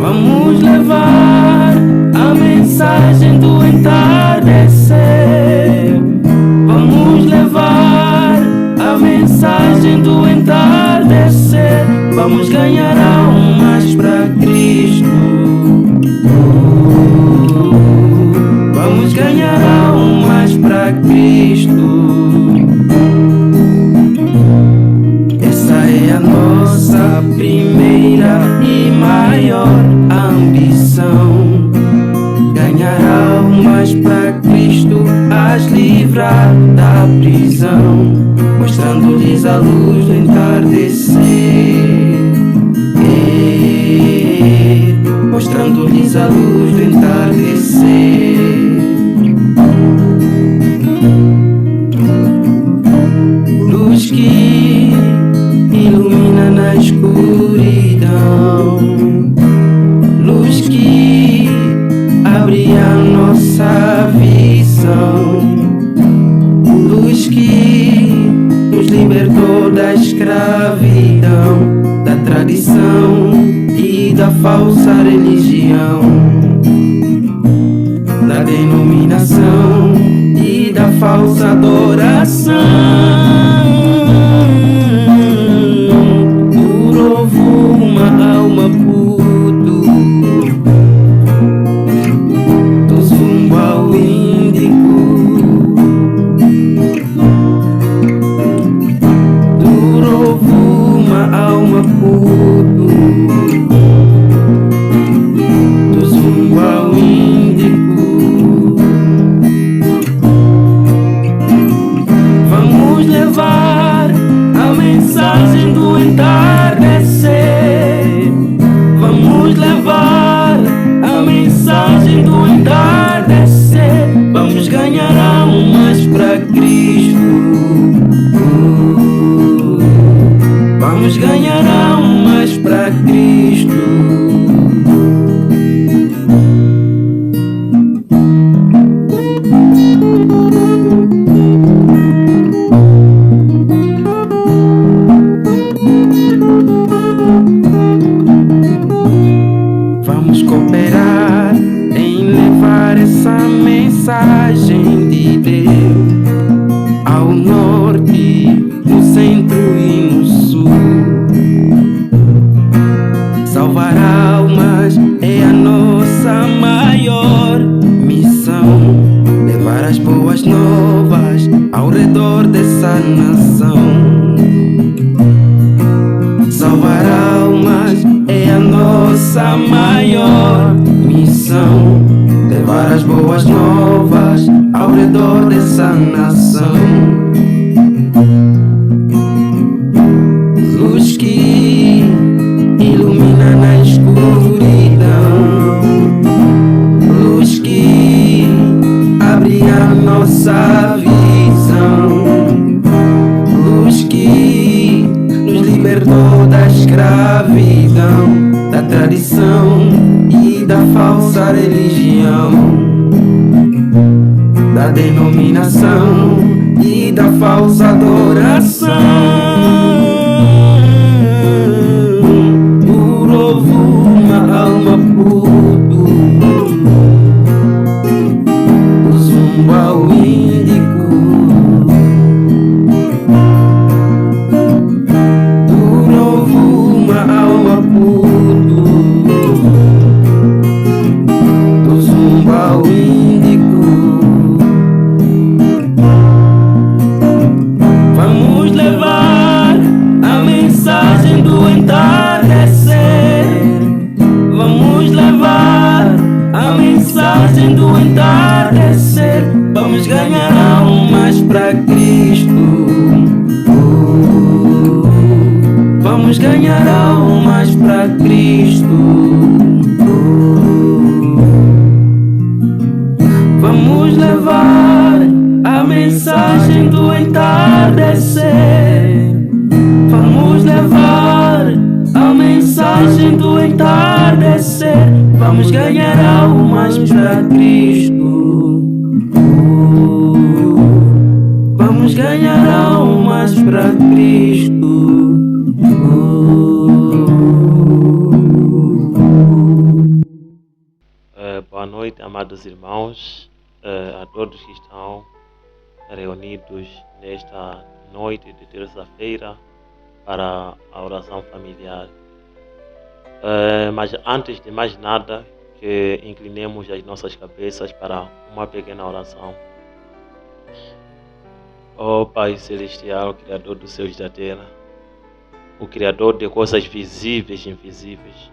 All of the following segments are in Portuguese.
Vamos levar a mensagem do entardecer. Vamos levar a mensagem do entardecer. Vamos ganhar almas para Cristo. Vamos ganhar almas para Cristo. Essa é a nossa primeira e maior ambição. Ganhar almas para Cristo, as livrar da prisão, mostrando-lhes a luz do entardecer. Mostrando-lhes a luz do entardecer. Luz que ilumina na escuridão, luz que abre a nossa visão, luz que nos libertou da escravidão, da tradição e da falsa religião, da denominação e da falsa adoração. Uma alma puto do zumbo ao índico, do novo uma alma puto do zumbo ao índico. Vamos levar a mensagem do entardecer. Vamos levar a mensagem do entardecer. Vamos ganhar almas para Cristo. Vamos ganhar almas para Cristo. Vamos cooperar em levar essa mensagem de Deus ao norte, no centro e no sul. Salvar almas é a nossa maior missão. Levar as boas novas ao redor dessa nação. Salvar almas é a nossa maior missão. Levar as boas novas ao redor dessa nação. Luz que ilumina na escuridão, luz que abre a nossa visão, luz que nos libertou da escravidão, da tradição e da falsa religião, da denominação e da falsa adoração. O novo uma alma puto do zumbo ao índico, do novo uma alma puto do zumbo ao índico. Vamos levar a mensagem Vamos ganhar almas para Cristo. Vamos levar a mensagem do entardecer. Vamos levar a mensagem do entardecer. Vamos ganhar almas para Cristo. Vamos ganhar almas para Cristo. Boa noite, amados irmãos, a todos que estão reunidos nesta noite de terça-feira para a oração familiar. Mas antes de mais nada, que inclinemos as nossas cabeças para uma pequena oração. Ó Pai Celestial, Criador dos céus e da terra, o Criador de coisas visíveis e invisíveis,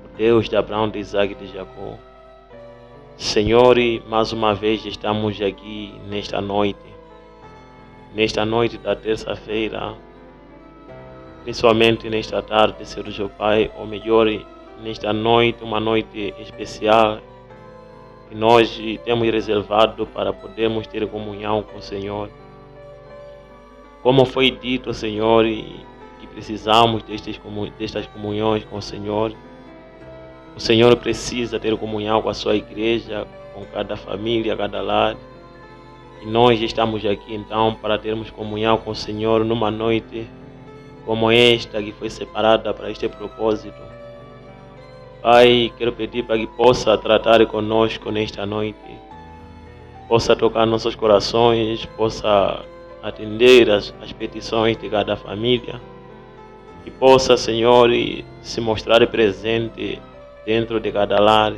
o Deus de Abraão, de Isaac e de Jacó. Senhor, mais uma vez estamos aqui nesta noite da terça-feira, principalmente nesta tarde, Senhor Deus Pai, ou melhor, nesta noite, uma noite especial que nós temos reservado para podermos ter comunhão com o Senhor. Como foi dito, Senhor, que precisamos destas comunhões com o Senhor. O Senhor precisa ter comunhão com a sua igreja, com cada família, cada lar. E nós estamos aqui então para termos comunhão com o Senhor numa noite como esta, que foi separada para este propósito. Pai, quero pedir para que possa tratar conosco nesta noite, possa tocar nossos corações, possa atender as petições de cada família, que possa, Senhor, se mostrar presente dentro de cada lar.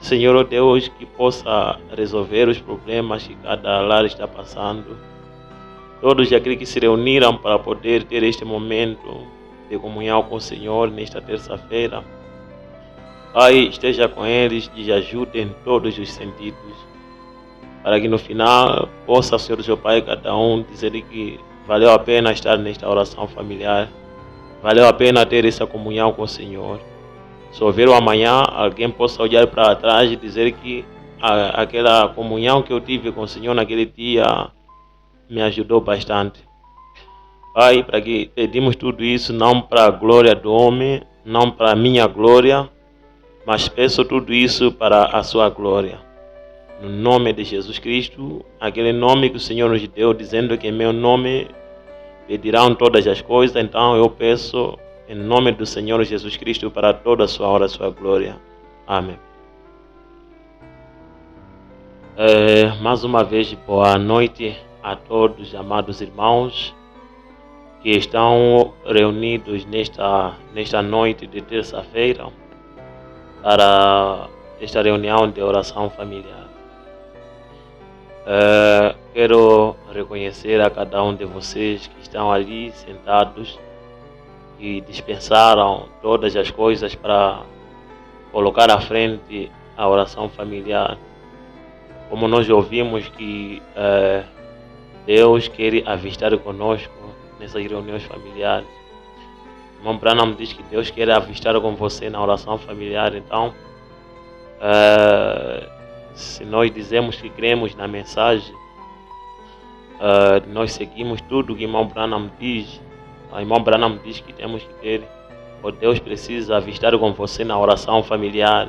Senhor, oh Deus, que possa resolver os problemas que cada lar está passando. Todos aqueles que se reuniram para poder ter este momento de comunhão com o Senhor nesta terça-feira, Pai, esteja com eles e ajude em todos os sentidos, para que no final possa, Senhor seu Pai, cada um dizer que valeu a pena estar nesta oração familiar, valeu a pena ter essa comunhão com o Senhor. Se houver o amanhã, alguém possa olhar para trás e dizer que aquela comunhão que eu tive com o Senhor naquele dia me ajudou bastante. Pai, para que pedimos tudo isso não para a glória do homem, não para a minha glória, mas peço tudo isso para a sua glória. No nome de Jesus Cristo, aquele nome que o Senhor nos deu, dizendo que em meu nome pedirão todas as coisas, então eu peço em nome do Senhor Jesus Cristo para toda a sua hora, a sua glória. Amém. Mais uma vez, boa noite a todos, amados irmãos, que estão reunidos nesta noite de terça-feira para esta reunião de oração familiar. Quero reconhecer a cada um de vocês que estão ali sentados e dispensaram todas as coisas para colocar à frente a oração familiar. Como nós ouvimos que Deus quer avistar conosco nessas reuniões familiares. O irmão Branham diz que Deus quer avistar com você na oração familiar. Então, se nós dizemos que cremos na mensagem, nós seguimos tudo que o irmão Branham diz. O irmão Branham diz que temos que ter, Deus precisa avistar com você na oração familiar.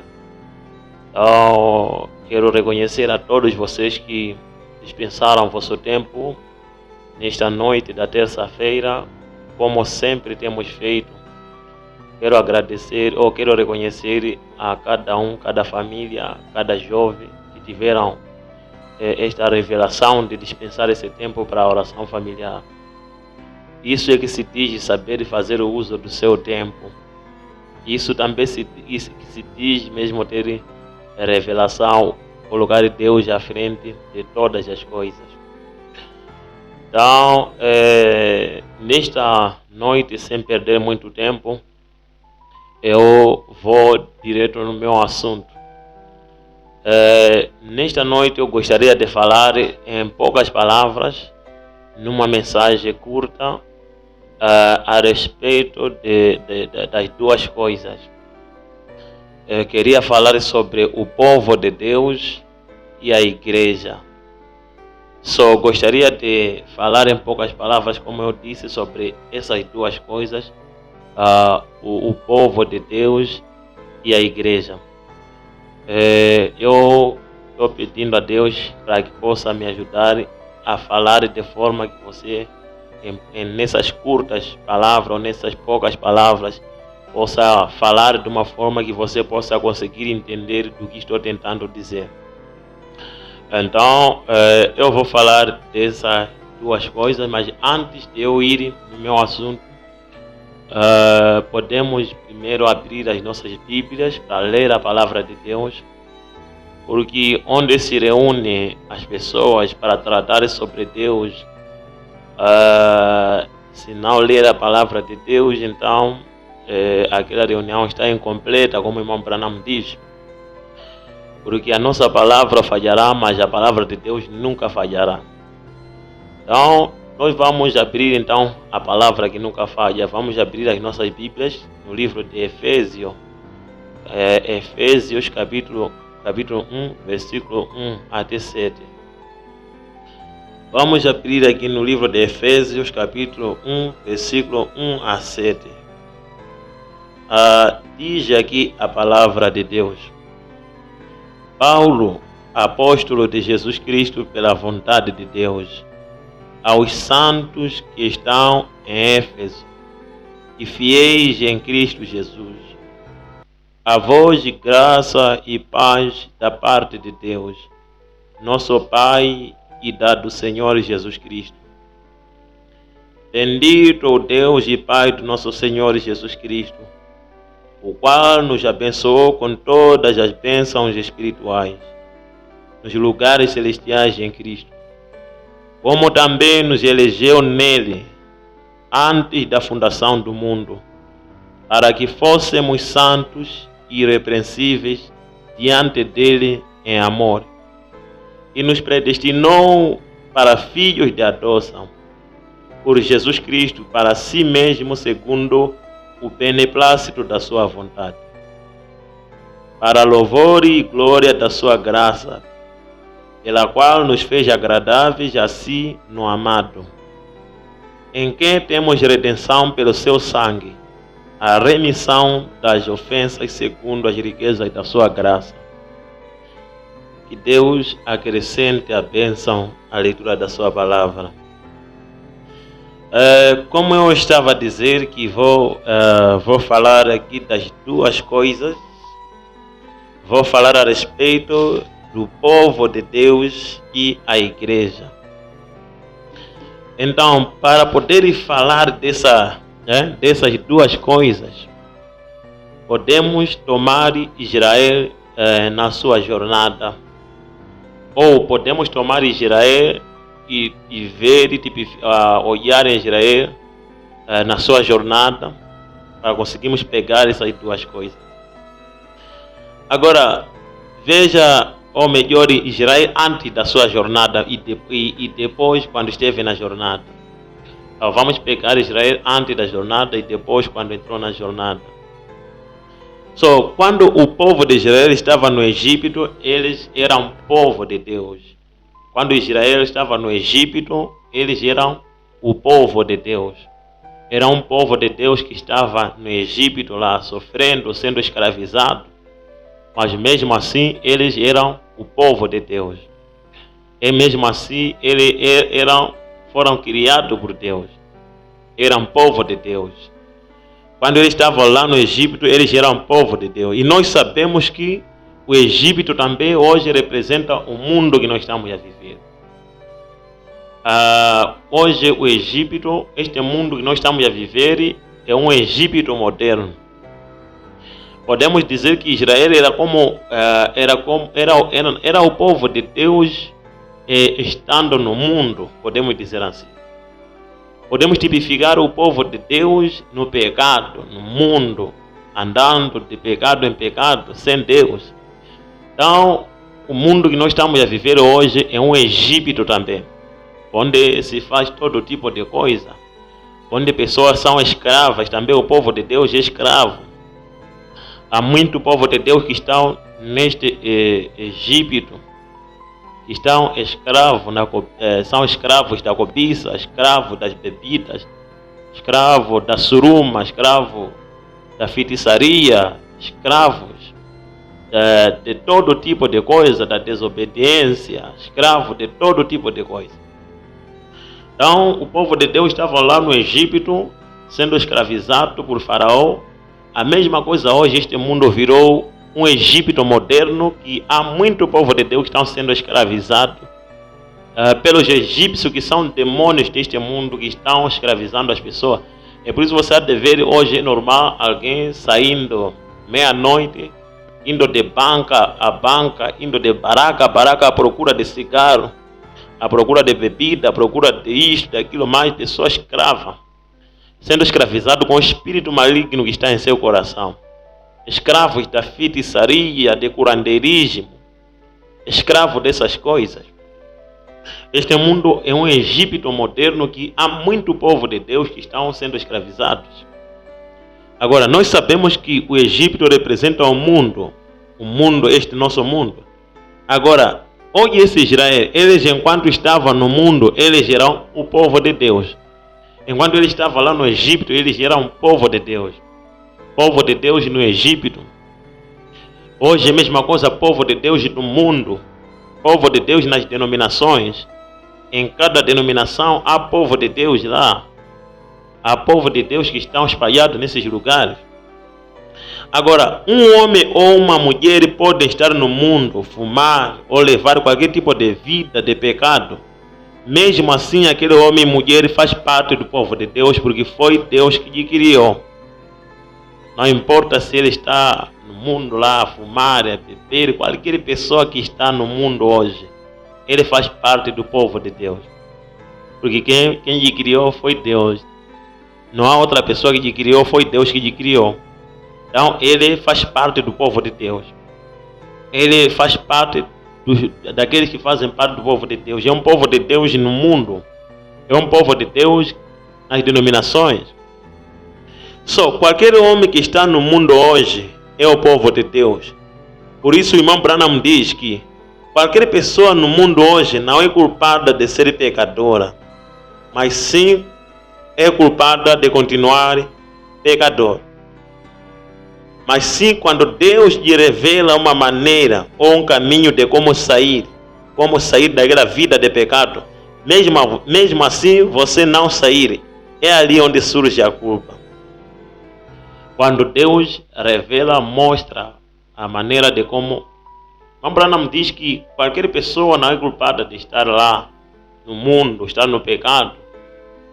Então, quero reconhecer a todos vocês que dispensaram vosso tempo nesta noite da terça-feira, como sempre temos feito. Quero agradecer, quero reconhecer a cada um, cada família, cada jovem que tiveram esta revelação de dispensar esse tempo para a oração familiar. Isso é que se diz saber fazer o uso do seu tempo. Isso também se diz mesmo ter revelação, colocar Deus à frente de todas as coisas. Então, nesta noite, sem perder muito tempo, eu vou direto no meu assunto. Nesta noite eu gostaria de falar em poucas palavras, numa mensagem curta, a respeito das duas coisas. Eu queria falar sobre o povo de Deus e a igreja. Só gostaria de falar em poucas palavras, como eu disse, sobre essas duas coisas, o povo de Deus e a igreja. Eu estou pedindo a Deus para que possa me ajudar a falar de forma que você, nessas curtas palavras ou nessas poucas palavras, possa falar de uma forma que você possa conseguir entender do que estou tentando dizer. Então, eu vou falar dessas duas coisas, mas antes de eu ir no meu assunto, podemos primeiro abrir as nossas Bíblias para ler a palavra de Deus, porque onde se reúnem as pessoas para tratar sobre Deus, se não ler a palavra de Deus, então aquela reunião está incompleta, como o irmão Branham diz. Porque a nossa palavra falhará, mas a palavra de Deus nunca falhará. Então, nós vamos abrir então a palavra que nunca falha. Vamos abrir as nossas Bíblias no livro de Efésios. Efésios capítulo 1, versículo 1 até 7. Vamos abrir aqui no livro de Efésios capítulo 1, versículo 1 a 7. Diz aqui a palavra de Deus. Paulo, apóstolo de Jesus Cristo pela vontade de Deus, aos santos que estão em Éfeso e fiéis em Cristo Jesus, a vós graça e paz da parte de Deus, nosso Pai, e da do Senhor Jesus Cristo. Bendito o Deus e Pai do nosso Senhor Jesus Cristo, o qual nos abençoou com todas as bênçãos espirituais nos lugares celestiais em Cristo, como também nos elegeu nele antes da fundação do mundo, para que fôssemos santos e irrepreensíveis diante dele em amor, e nos predestinou para filhos de adoção por Jesus Cristo para si mesmo, segundo o beneplácito da sua vontade, para louvor e glória da sua graça, pela qual nos fez agradáveis a si no amado, em quem temos redenção pelo seu sangue, a remissão das ofensas segundo as riquezas da sua graça. Que Deus acrescente a bênção à leitura da sua palavra. Como eu estava a dizer que vou falar aqui das duas coisas, vou falar a respeito do povo de Deus e a igreja. Então, para poder falar dessas duas coisas, podemos tomar Israel na sua jornada, ou podemos tomar Israel e ver e olhar em Israel na sua jornada, para conseguirmos pegar essas duas coisas. Agora, veja, ou melhor, Israel antes da sua jornada e depois quando esteve na jornada. Então, vamos pegar Israel antes da jornada e depois quando entrou na jornada. Quando o povo de Israel estava no Egito, eles eram povo de Deus. Quando Israel estava no Egito, eles eram o povo de Deus. Era um povo de Deus que estava no Egito lá, sofrendo, sendo escravizado. Mas mesmo assim, eles eram o povo de Deus. E mesmo assim, eles foram criados por Deus. Eram povo de Deus. Quando eles estavam lá no Egito, eles eram povo de Deus. E nós sabemos que o Egito também hoje representa o mundo que nós estamos a viver. Hoje o Egito, este mundo que nós estamos a viver, é um Egito moderno. Podemos dizer que Israel era o povo de Deus estando no mundo, podemos dizer assim. Podemos tipificar o povo de Deus no pecado, no mundo, andando de pecado em pecado, sem Deus. Então, o mundo que nós estamos a viver hoje é um Egito também, onde se faz todo tipo de coisa. onde pessoas são escravas, também o povo de Deus é escravo. Há muito povo de Deus que estão neste Egito, que estão escravos, são escravos da cobiça, escravos das bebidas, escravos da suruma, escravos da feitiçaria, escravos de todo tipo de coisa, da desobediência, escravos de todo tipo de coisa. Então, o povo de Deus estava lá no Egito, sendo escravizado por Faraó. A mesma coisa hoje, este mundo virou um Egito moderno, que há muito povo de Deus que estão sendo escravizados pelos egípcios, que são demônios deste mundo, que estão escravizando as pessoas. É por isso que você há de ver, hoje é normal alguém saindo meia-noite, indo de banca a banca, indo de baraca a baraca à procura de cigarro, à procura de bebida, à procura de isto, daquilo mais, pessoa escrava, sendo escravizado com o espírito maligno que está em seu coração. Escravos da feitiçaria, de curandeirismo, escravos dessas coisas. Este mundo é um Egito moderno, que há muito povo de Deus que estão sendo escravizados. Agora, nós sabemos que o Egito representa o mundo, este nosso mundo. Agora, hoje esse Israel, eles enquanto estavam no mundo, eles eram o povo de Deus. Enquanto ele estava lá no Egito, eles eram o povo de Deus. Povo de Deus no Egito. Hoje é a mesma coisa, povo de Deus no mundo. Povo de Deus nas denominações. Em cada denominação há povo de Deus lá. Há povo de Deus que estão espalhados nesses lugares. Agora, um homem ou uma mulher podem estar no mundo, fumar ou levar qualquer tipo de vida, de pecado. Mesmo assim, aquele homem e mulher faz parte do povo de Deus, porque foi Deus que lhe criou. Não importa se ele está no mundo lá a fumar, a beber, qualquer pessoa que está no mundo hoje, ele faz parte do povo de Deus. Porque quem lhe criou foi Deus. Não há outra pessoa que lhe criou, foi Deus que lhe criou. Então ele faz parte do povo de Deus. Ele faz parte daqueles que fazem parte do povo de Deus. É um povo de Deus no mundo. É um povo de Deus nas denominações. Qualquer homem que está no mundo hoje é o povo de Deus. Por isso o irmão Branham diz que qualquer pessoa no mundo hoje não é culpada de ser pecadora, mas sim é culpada de continuar pecador. Mas sim, quando Deus lhe revela uma maneira ou um caminho de como sair daquela vida de pecado, mesmo assim você não sair, é ali onde surge a culpa. Quando Deus revela, mostra a maneira de como... Branham diz que qualquer pessoa não é culpada de estar lá no mundo, estar no pecado.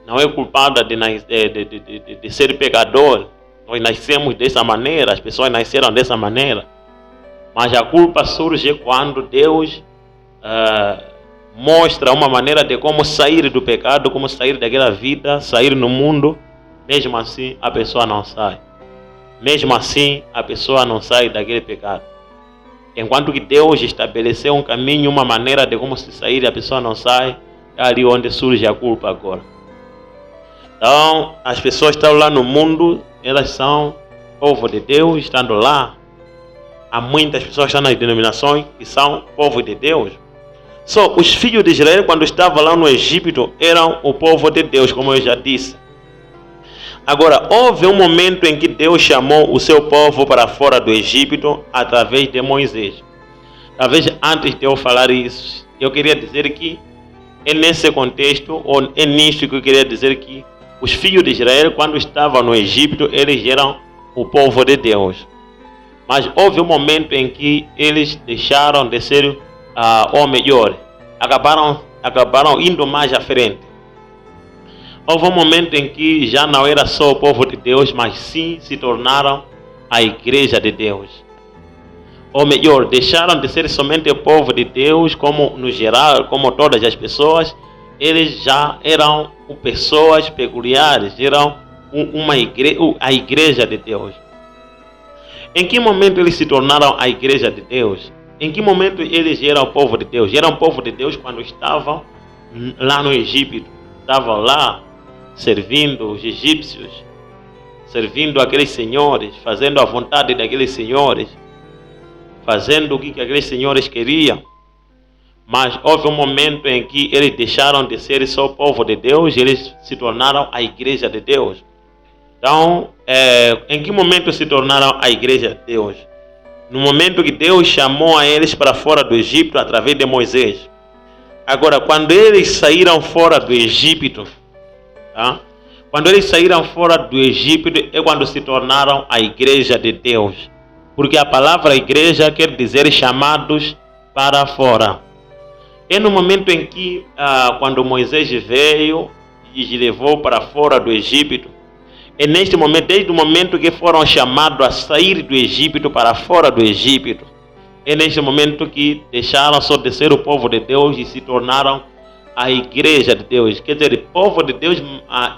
Não é culpada de ser pecador. Nós nascemos dessa maneira, as pessoas nasceram dessa maneira. Mas a culpa surge quando Deus mostra uma maneira de como sair do pecado, como sair daquela vida, sair no mundo. Mesmo assim, a pessoa não sai. Mesmo assim, a pessoa não sai daquele pecado. Enquanto que Deus estabeleceu um caminho, uma maneira de como se sair, a pessoa não sai, é ali onde surge a culpa agora. Então, as pessoas estão lá no mundo, elas são povo de Deus, estando lá. Há muitas pessoas que estão nas denominações que são povo de Deus. Os filhos de Israel, quando estavam lá no Egito, eram o povo de Deus, como eu já disse. Agora, houve um momento em que Deus chamou o seu povo para fora do Egito através de Moisés. Talvez antes de eu falar isso, eu queria dizer que é nesse contexto, ou é nisso que eu queria dizer que os filhos de Israel, quando estavam no Egito, eles eram o povo de Deus. Mas houve um momento em que eles deixaram de ser, ou melhor, acabaram indo mais à frente. Houve um momento em que já não era só o povo de Deus, mas sim se tornaram a igreja de Deus. Ou melhor, deixaram de ser somente o povo de Deus, como no geral, como todas as pessoas. Eles já eram pessoas peculiares, eram a igreja de Deus. Em que momento eles se tornaram a igreja de Deus? Em que momento eles eram o povo de Deus? Eram o povo de Deus quando estavam lá no Egito. Estavam lá servindo os egípcios, servindo aqueles senhores, fazendo a vontade daqueles senhores, fazendo o que aqueles senhores queriam. Mas houve um momento em que eles deixaram de ser só o povo de Deus e eles se tornaram a igreja de Deus. Então, em que momento se tornaram a igreja de Deus? No momento que Deus chamou a eles para fora do Egito através de Moisés. Agora, quando eles saíram fora do Egito, tá? Quando eles saíram fora do Egito é quando se tornaram a igreja de Deus. Porque a palavra igreja quer dizer chamados para fora. É no momento em que, quando Moisés veio e os levou para fora do Egito, é neste momento, desde o momento que foram chamados a sair do Egito para fora do Egito, é neste momento que deixaram só de ser o povo de Deus e se tornaram a igreja de Deus. Quer dizer, povo de Deus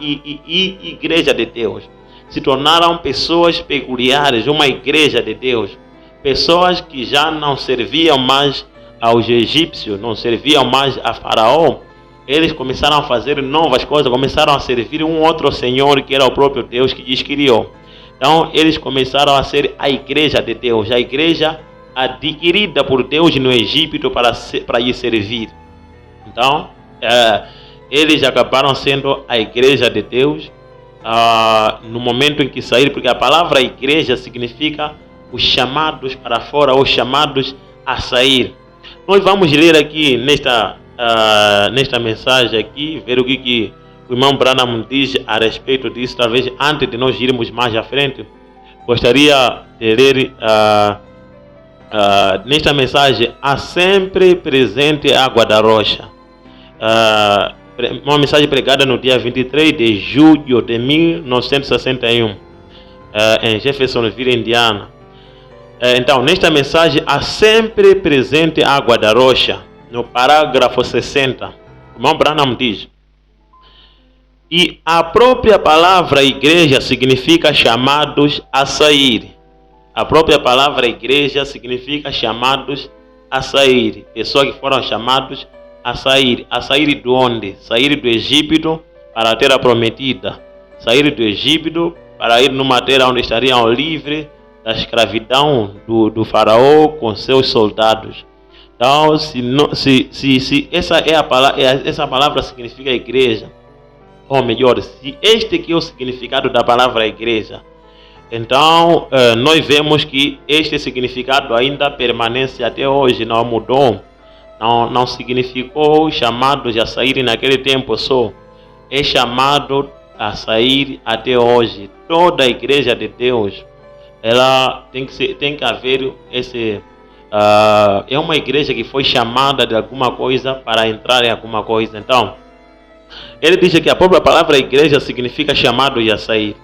e igreja de Deus. Se tornaram pessoas peculiares, uma igreja de Deus. Pessoas que já não serviam mais aos egípcios, não serviam mais a Faraó. Eles começaram a fazer novas coisas, começaram a servir um outro Senhor que era o próprio Deus que lhes criou. Então eles começaram a ser a igreja de Deus, a igreja adquirida por Deus no Egito para lhe servir. Então eles acabaram sendo a igreja de Deus no momento em que saíram, porque a palavra igreja significa os chamados para fora, os chamados a sair. Nós vamos ler aqui nesta mensagem aqui, ver o que o irmão Branham diz a respeito disso. Talvez antes de nós irmos mais à frente, gostaria de ler nesta mensagem a sempre presente água da rocha. Uma mensagem pregada no dia 23 de julho de 1961 em Jeffersonville, Indiana. Então, nesta mensagem, a sempre presente água da rocha, no parágrafo 60, o irmão Branham diz: e a própria palavra igreja significa chamados a sair. A própria palavra igreja significa chamados a sair. Pessoas que foram chamados a sair. A sair de onde? Sair do Egito para a terra prometida. Sair do Egito para ir numa terra onde estariam livres da escravidão do Faraó com seus soldados. Então, se essa é a palavra, essa palavra significa igreja, ou melhor, se este aqui é o significado da palavra igreja, então nós vemos que este significado ainda permanece até hoje, não mudou, não significou chamados a sair naquele tempo só, é chamado a sair até hoje. Toda a igreja de Deus, ela tem que haver esse é uma igreja que foi chamada de alguma coisa para entrar em alguma coisa. Então ele diz que a própria palavra igreja significa chamado a sair.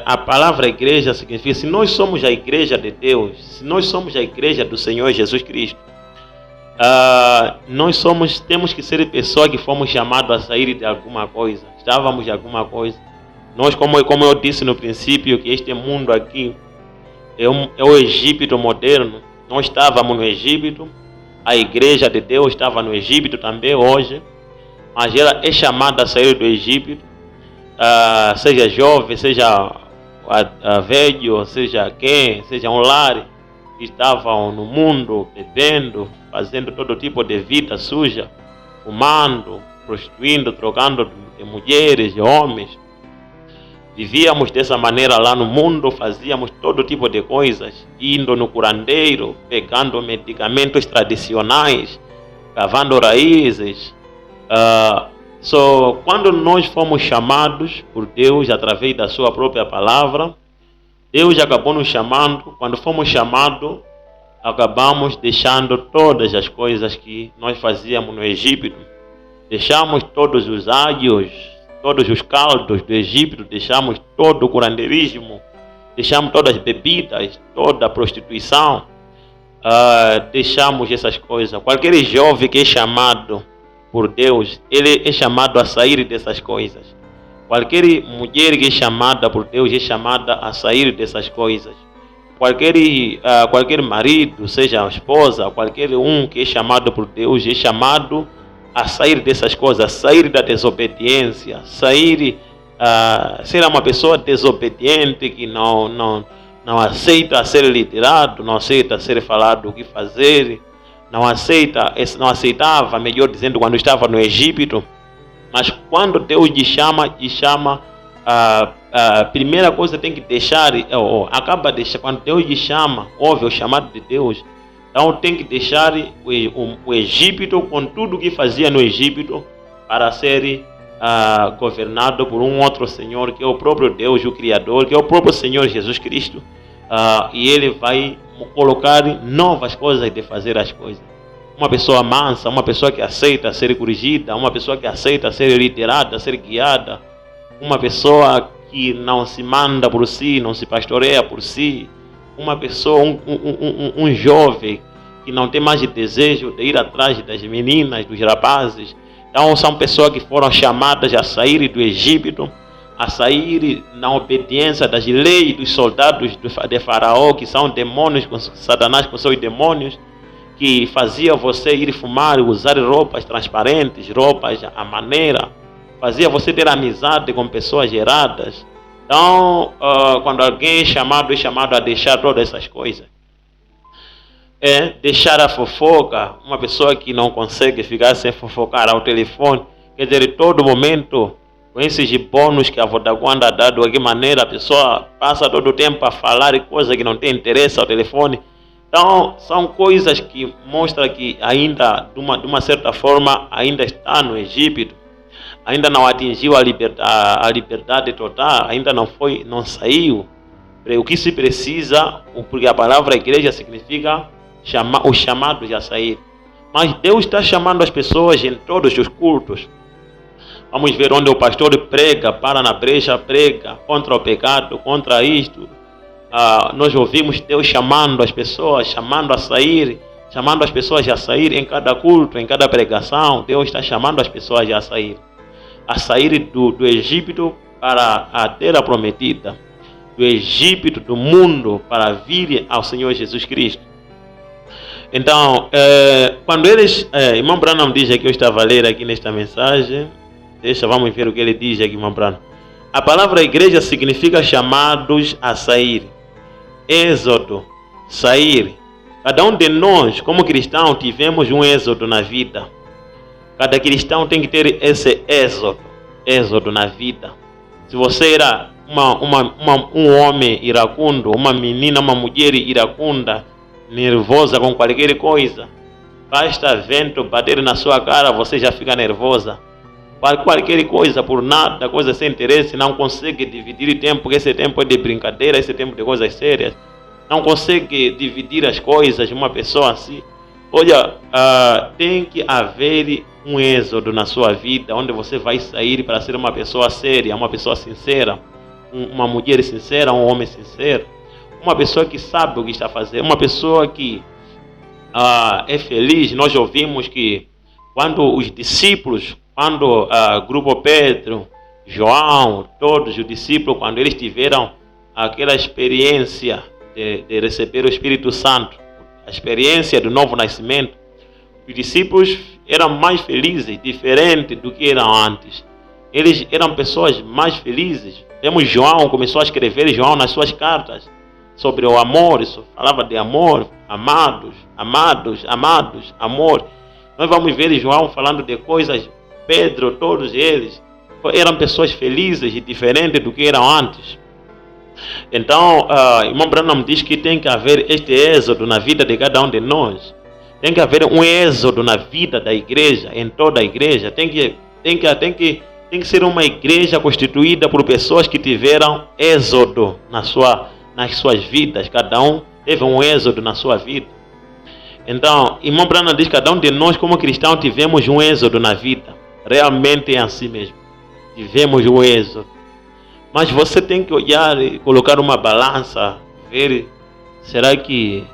A palavra igreja significa, se nós somos a igreja de Deus, se nós somos a igreja do Senhor Jesus Cristo, temos que ser pessoas que fomos chamados a sair de alguma coisa. Estávamos de alguma coisa. Nós, como eu disse no princípio, que este mundo aqui é o Egito moderno. Nós estávamos no Egito, a igreja de Deus estava no Egito também hoje, mas ela é chamada a sair do Egito, seja jovem, seja velho, seja quem, seja um lar, que estavam no mundo bebendo, fazendo todo tipo de vida suja, fumando, prostituindo, trocando de mulheres, de homens. Vivíamos dessa maneira lá no mundo, fazíamos todo tipo de coisas, indo no curandeiro, pegando medicamentos tradicionais, cavando raízes. Quando nós fomos chamados por Deus através da sua própria palavra, Deus acabou nos chamando. Quando fomos chamados, acabamos deixando todas as coisas que nós fazíamos no Egito. Deixamos todos os ágios, todos os caldos do Egito, deixamos todo o curandeirismo, deixamos todas as bebidas, toda a prostituição, deixamos essas coisas. Qualquer jovem que é chamado por Deus, ele é chamado a sair dessas coisas. Qualquer mulher que é chamada por Deus é chamada a sair dessas coisas. Qualquer marido, seja a esposa, qualquer um que é chamado por Deus é chamado a sair dessas coisas, a sair da desobediência, sair, ser uma pessoa desobediente que não aceita ser liderado, não aceita ser falado o que fazer, não aceitava, melhor dizendo, quando estava no Egito. Mas quando Deus lhe chama, a primeira coisa tem que deixar, quando Deus lhe chama, ouve o chamado de Deus, então tem que deixar o Egito com tudo o que fazia no Egito para ser governado por um outro Senhor, que é o próprio Deus, o Criador, que é o próprio Senhor Jesus Cristo. E Ele vai colocar novas coisas de fazer as coisas. Uma pessoa mansa, uma pessoa que aceita ser corrigida, uma pessoa que aceita ser liderada, ser guiada, uma pessoa que não se manda por si, não se pastoreia por si, uma pessoa, um jovem que não tem mais desejo de ir atrás das meninas, dos rapazes. Então são pessoas que foram chamadas a sair do Egito, a sair na obediência das leis dos soldados de Faraó, que são demônios, Satanás com seus demônios, que fazia você ir fumar, usar roupas transparentes, roupas à maneira, fazia você ter amizade com pessoas erradas. Então, quando alguém é chamado a deixar todas essas coisas, deixar a fofoca, uma pessoa que não consegue ficar sem fofocar ao telefone, quer dizer, todo momento, com esses bônus que a Vodacom dá, de qualquer maneira, a pessoa passa todo o tempo a falar coisas que não tem interesse ao telefone. Então, são coisas que mostram que ainda, de uma certa forma, ainda está no Egito, ainda não atingiu a liberdade total, ainda não saiu. O que se precisa, porque a palavra igreja significa os chamados a sair. Mas Deus está chamando as pessoas em todos os cultos. Vamos ver onde o pastor prega, para na brecha, prega contra o pecado, contra isto. Nós ouvimos Deus chamando as pessoas, chamando as pessoas a sair em cada culto, em cada pregação. Deus está chamando as pessoas a sair do Egito para a terra prometida, do Egito, do mundo, para vir ao Senhor Jesus Cristo. Então, quando irmão Branham diz aqui, eu estava a ler aqui nesta mensagem, vamos ver o que ele diz aqui, irmão Branham. A palavra igreja significa chamados a sair. Êxodo, sair. Cada um de nós, como cristão, tivemos um êxodo na vida. Cada cristão tem que ter esse êxodo na vida. Se você era um homem iracundo, uma menina, uma mulher iracunda, nervosa com qualquer coisa, basta vento bater na sua cara, você já fica nervosa. Qualquer coisa, por nada, coisa sem interesse, não consegue dividir tempo, porque esse tempo é de brincadeira, esse tempo de coisas sérias. Não consegue dividir as coisas de uma pessoa assim. Olha, tem que haver um êxodo na sua vida, onde você vai sair para ser uma pessoa séria, uma pessoa sincera, uma mulher sincera, um homem sincero, uma pessoa que sabe o que está fazendo, uma pessoa que é feliz. Nós ouvimos que quando os discípulos, quando grupo Pedro, João, todos os discípulos, quando eles tiveram aquela experiência de receber o Espírito Santo, a experiência do novo nascimento, os discípulos eram mais felizes, diferente do que eram antes. Eles eram pessoas mais felizes. Vemos João, começou a escrever João nas suas cartas sobre o amor, isso falava de amor, amados, amor. Nós vamos ver João falando de coisas. Pedro, todos eles eram pessoas felizes e diferentes do que eram antes. Então, irmão Branham diz que tem que haver este êxodo na vida de cada um de nós. Tem que haver um êxodo na vida da igreja, em toda a igreja. Tem que ser uma igreja constituída por pessoas que tiveram êxodo nas suas vidas. Cada um teve um êxodo na sua vida. Então, irmão Branham diz que cada um de nós, como cristãos, tivemos um êxodo na vida. Realmente é assim mesmo. Tivemos o êxodo. Mas você tem que olhar e colocar uma balança, ver, será que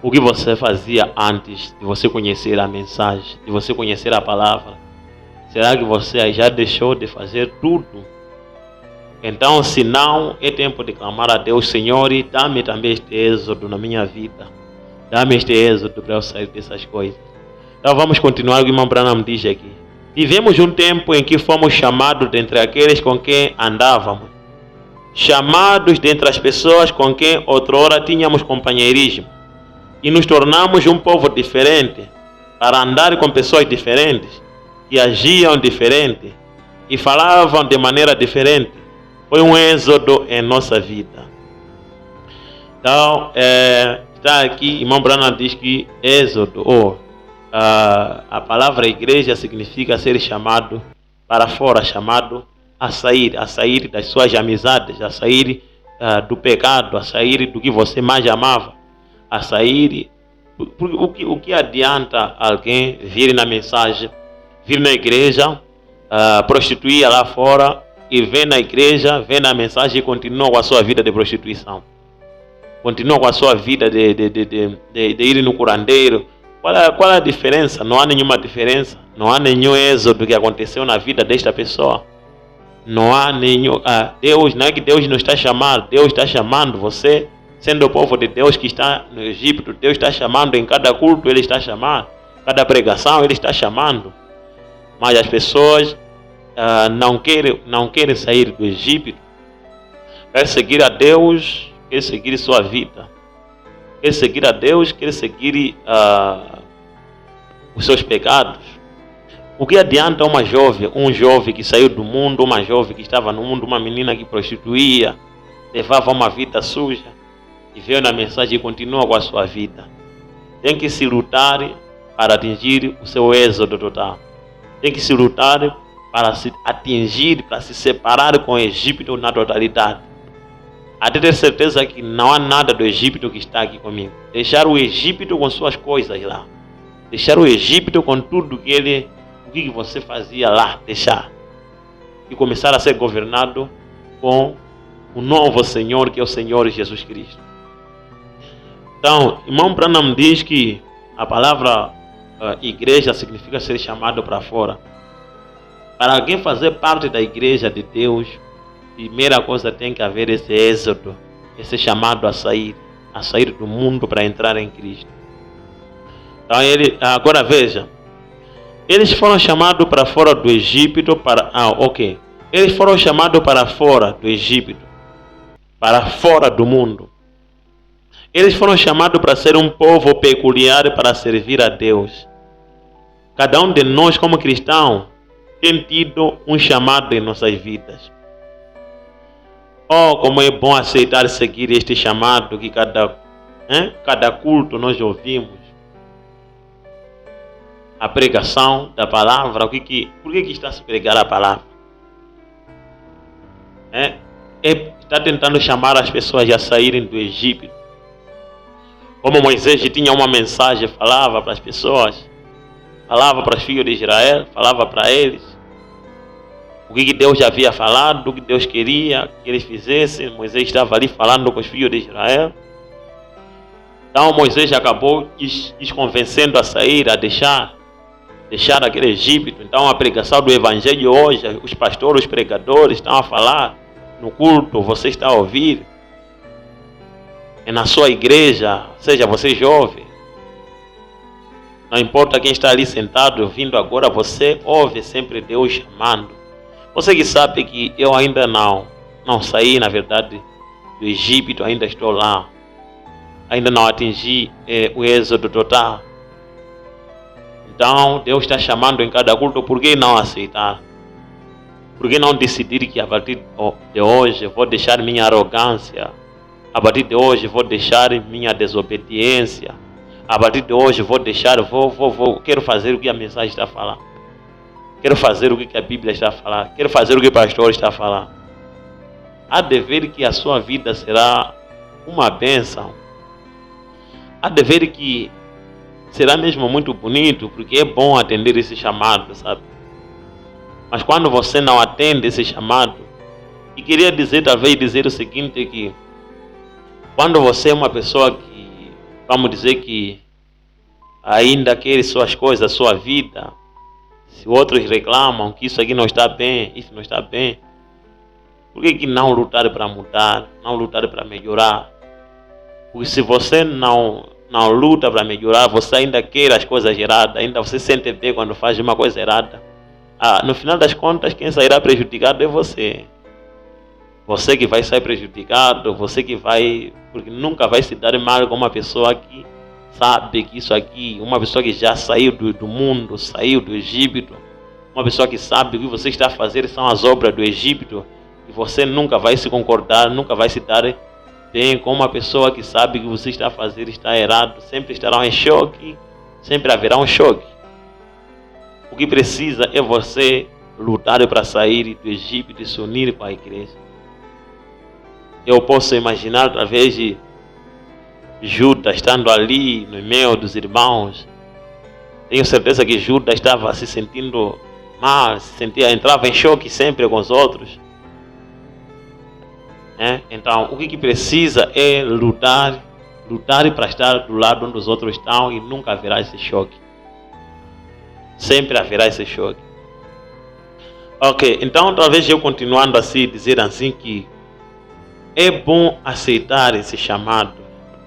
o que você fazia antes de você conhecer a mensagem, de você conhecer a palavra, será que você já deixou de fazer tudo? Então, se não, é tempo de clamar a Deus: Senhor, dá-me também este êxodo na minha vida. Dá-me este êxodo para eu sair dessas coisas. Então vamos continuar o que o irmão Branham diz aqui. Tivemos um tempo em que fomos chamados dentre aqueles com quem andávamos, chamados dentre as pessoas com quem outrora tínhamos companheirismo, e nos tornamos um povo diferente, para andar com pessoas diferentes, que agiam diferente e falavam de maneira diferente. Foi um êxodo em nossa vida. Então, está aqui, irmão Branham diz que êxodo, a palavra igreja significa ser chamado para fora, chamado a sair das suas amizades, a sair do pecado, a sair do que você mais amava, a sair. O que adianta alguém vir na mensagem, vir na igreja, prostituir lá fora, e vem na igreja, vem na mensagem e continua com a sua vida de prostituição? Continua com a sua vida de ir no curandeiro. Qual é a diferença? Não há nenhuma diferença. Não há nenhum êxodo que aconteceu na vida desta pessoa. Não há nenhum... Deus, não é que Deus não está chamando. Deus está chamando você, sendo o povo de Deus que está no Egito. Deus está chamando em cada culto, Ele está chamando. Cada pregação, Ele está chamando. Mas as pessoas não querem sair do Egito. Querem seguir a Deus, querem seguir sua vida. Quer seguir a Deus, quer seguir os seus pecados. O que adianta um jovem que saiu do mundo, uma jovem que estava no mundo, uma menina que prostituía, levava uma vida suja, e veio na mensagem e continua com a sua vida? Tem que se lutar para atingir o seu êxodo total. Tem que se lutar para se atingir, para se separar com o Egito na totalidade. Até ter certeza que não há nada do Egito que está aqui comigo. Deixar o Egito com suas coisas lá. Deixar o Egito com tudo que você fazia lá. Deixar. E começar a ser governado com o novo Senhor, que é o Senhor Jesus Cristo. Então, irmão Branham diz que a palavra igreja significa ser chamado para fora. Para alguém fazer parte da igreja de Deus, primeira coisa, tem que haver esse êxodo, esse chamado a sair do mundo para entrar em Cristo. Então agora veja, eles foram chamados para fora do Egito Eles foram chamados para fora do Egito, para fora do mundo. Eles foram chamados para ser um povo peculiar para servir a Deus. Cada um de nós, como cristão, tem tido um chamado em nossas vidas. Como é bom aceitar seguir este chamado que cada culto nós ouvimos. A pregação da palavra. Por que está a se pregar a palavra? Está tentando chamar as pessoas a saírem do Egito. Como Moisés tinha uma mensagem, falava para as pessoas, falava para os filhos de Israel, falava para eles o que Deus já havia falado, o que Deus queria que eles fizessem. Moisés estava ali falando com os filhos de Israel. Então Moisés acabou os convencendo a sair, a deixar aquele Egito. Então a pregação do Evangelho hoje, os pastores, os pregadores estão a falar no culto, você está a ouvir. É na sua igreja, seja você jovem. Não importa quem está ali sentado ouvindo agora, você ouve sempre Deus chamando. Você que sabe que eu ainda não saí, na verdade, do Egito, ainda estou lá. Ainda não atingi o êxodo total. Então, Deus está chamando em cada culto. Por que não aceitar? Por que não decidir que a partir de hoje vou deixar minha arrogância? A partir de hoje vou deixar minha desobediência. A partir de hoje vou quero fazer o que a mensagem está falando. Quero fazer o que a Bíblia está falando. Quero fazer o que o pastor está falando. Há de ver que a sua vida será uma bênção. Há de ver que será mesmo muito bonito, porque é bom atender esse chamado, sabe? Mas quando você não atende esse chamado, e queria dizer o seguinte, que quando você é uma pessoa que, vamos dizer que ainda quer suas coisas, sua vida, se outros reclamam que isso aqui não está bem, isso não está bem, por que não lutar para mudar, não lutar para melhorar? Porque se você não não luta para melhorar, você ainda quer as coisas erradas, ainda você sente bem quando faz uma coisa errada, no final das contas, quem sairá prejudicado é você. Você que vai sair prejudicado, você que vai, porque nunca vai se dar mal com uma pessoa que sabe que isso aqui, uma pessoa que já saiu do mundo, saiu do Egito, uma pessoa que sabe que o que você está a fazer são as obras do Egito, e você nunca vai se concordar, nunca vai se dar bem com uma pessoa que sabe que o que você está a fazer está errado, sempre estará em choque, sempre haverá um choque. O que precisa é você lutar para sair do Egito e se unir com a igreja. Eu posso imaginar através de Judas estando ali no meio dos irmãos. Tenho certeza que Judas estava se sentindo mal, entrava em choque sempre com os outros. Então, o que precisa é lutar para estar do lado onde os outros estão, e nunca haverá esse choque. Sempre haverá esse choque. Ok, então talvez eu continuando assim, dizer assim que é bom aceitar esse chamado.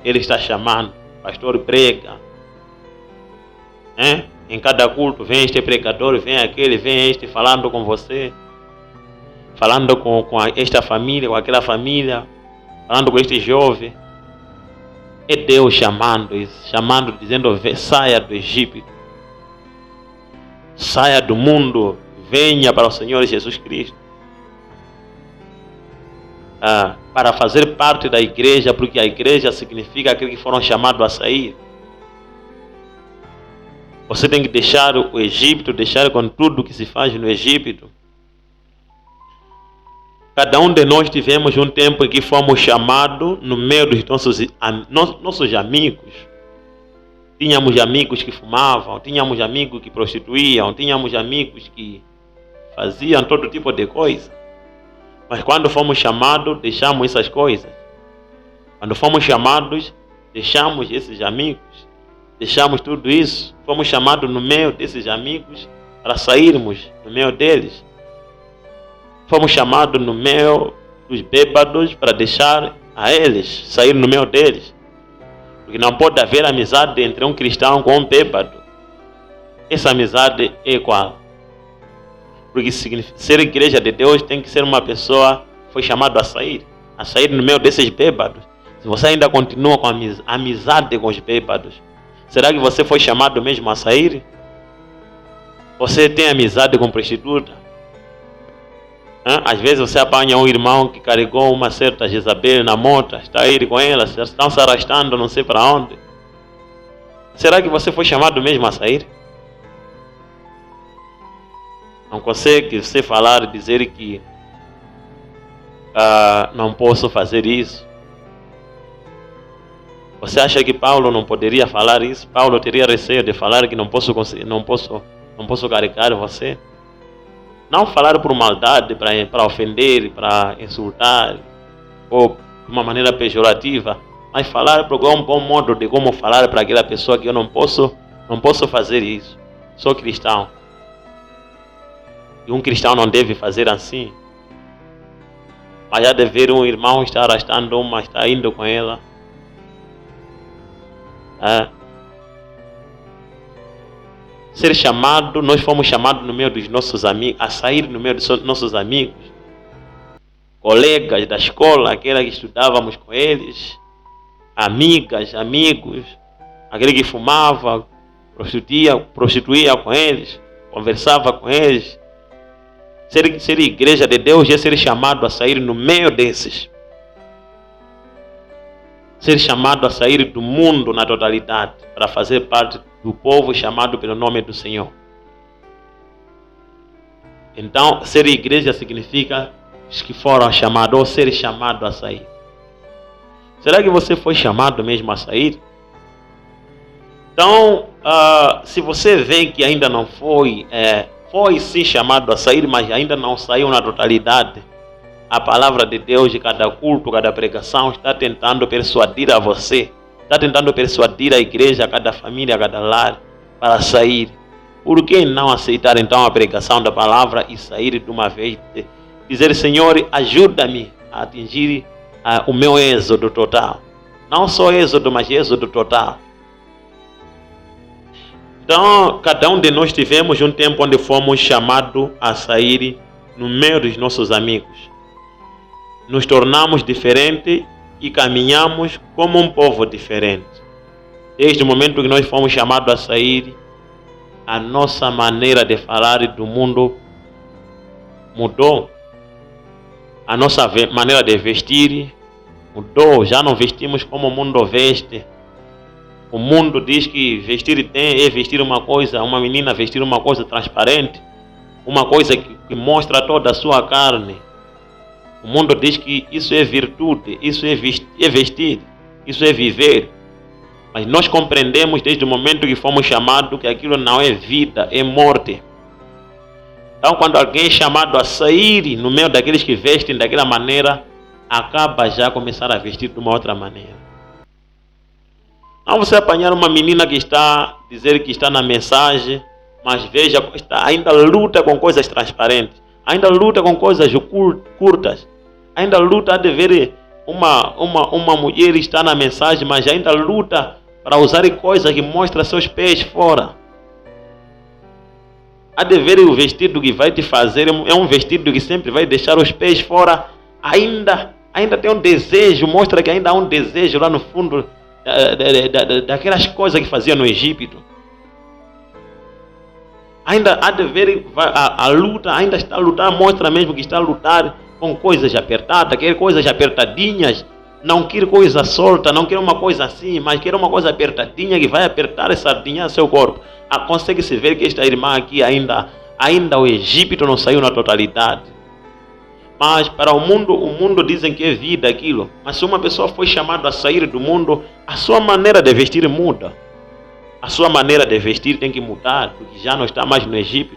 Ele está chamando, pastor prega. Em cada culto vem este pregador, vem aquele, vem este falando com você. Falando com esta família, com aquela família. Falando com este jovem. É Deus chamando, dizendo, saia do Egito. Saia do mundo, venha para o Senhor Jesus Cristo. Para fazer parte da igreja, porque a igreja significa aqueles que foram chamados a sair. Você tem que deixar o Egito, deixar com tudo que se faz no Egito. Cada um de nós tivemos um tempo em que fomos chamados no meio dos nossos amigos. Tínhamos amigos que fumavam, tínhamos amigos que prostituíam, tínhamos amigos que faziam todo tipo de coisa. Mas quando fomos chamados, deixamos essas coisas. Quando fomos chamados, deixamos esses amigos. Deixamos tudo isso. Fomos chamados no meio desses amigos para sairmos no meio deles. Fomos chamados no meio dos bêbados para deixar a eles sair no meio deles. Porque não pode haver amizade entre um cristão com um bêbado. Essa amizade é qual? Porque ser igreja de Deus tem que ser uma pessoa que foi chamada a sair no meio desses bêbados. Se você ainda continua com amizade com os bêbados, será que você foi chamado mesmo a sair? Você tem amizade com prostituta? Às vezes você apanha um irmão que carregou uma certa Jezabel na moto, está aí com ela, estão se arrastando não sei para onde. Será que você foi chamado mesmo a sair? Não consegue você falar e dizer que não posso fazer isso. Você acha que Paulo não poderia falar isso? Paulo teria receio de falar que não posso carregar você? Não falar por maldade, para ofender, para insultar, ou de uma maneira pejorativa, mas falar por um bom modo de como falar para aquela pessoa que eu não posso fazer isso. Sou cristão. E um cristão não deve fazer assim. Mas já deve ver um irmão estar arrastando uma, está indo com ela. Ser chamado, nós fomos chamados no meio dos nossos amigos, a sair no meio dos nossos amigos, colegas da escola, aquela que estudávamos com eles, amigas, amigos, aquele que fumava, prostituía com eles, conversava com eles. Ser igreja de Deus é ser chamado a sair no meio desses. Ser chamado a sair do mundo na totalidade, para fazer parte do povo chamado pelo nome do Senhor. Então, ser igreja significa os que foram chamados, ou ser chamado a sair. Será que você foi chamado mesmo a sair? Então, se você vê que ainda não foi sim chamado a sair, mas ainda não saiu na totalidade, a palavra de Deus de cada culto, cada pregação está tentando persuadir a você, está tentando persuadir a igreja, a cada família, a cada lar, para sair. Por que não aceitar então a pregação da palavra e sair de uma vez? Dizer, Senhor, ajuda-me a atingir o meu êxodo total. Não só êxodo, mas êxodo total. Então, cada um de nós tivemos um tempo onde fomos chamados a sair no meio dos nossos amigos. Nos tornamos diferentes e caminhamos como um povo diferente. Desde o momento que nós fomos chamados a sair, a nossa maneira de falar do mundo mudou. A nossa maneira de vestir mudou. Já não vestimos como o mundo veste. O mundo diz que vestir é vestir uma coisa, uma menina vestir uma coisa transparente, uma coisa que mostra toda a sua carne. O mundo diz que isso é virtude, isso é vestir, isso é viver. Mas nós compreendemos desde o momento que fomos chamados que aquilo não é vida, é morte. Então, quando alguém é chamado a sair no meio daqueles que vestem daquela maneira, acaba já a começar a vestir de uma outra maneira. Não você apanhar uma menina que está a dizer que está na mensagem, mas veja, ainda luta com coisas transparentes, ainda luta com coisas curtas, ainda luta de ver uma mulher está na mensagem, mas ainda luta para usar coisas que mostram seus pés fora. Há de ver o vestido que vai te fazer, é um vestido que sempre vai deixar os pés fora, ainda tem um desejo, mostra que ainda há um desejo lá no fundo daquelas coisas que fazia no Egito. Ainda há de ver a luta, ainda está a lutar, mostra mesmo que está a lutar com coisas apertadas, quer coisas apertadinhas, não quer coisa solta, não quer uma coisa assim, mas quer uma coisa apertadinha que vai apertar e sardinhar seu corpo. Consegue-se ver que esta irmã aqui ainda o Egito não saiu na totalidade. Mas para o mundo dizem que é vida aquilo. Mas se uma pessoa foi chamada a sair do mundo, a sua maneira de vestir muda. A sua maneira de vestir tem que mudar, porque já não está mais no Egito.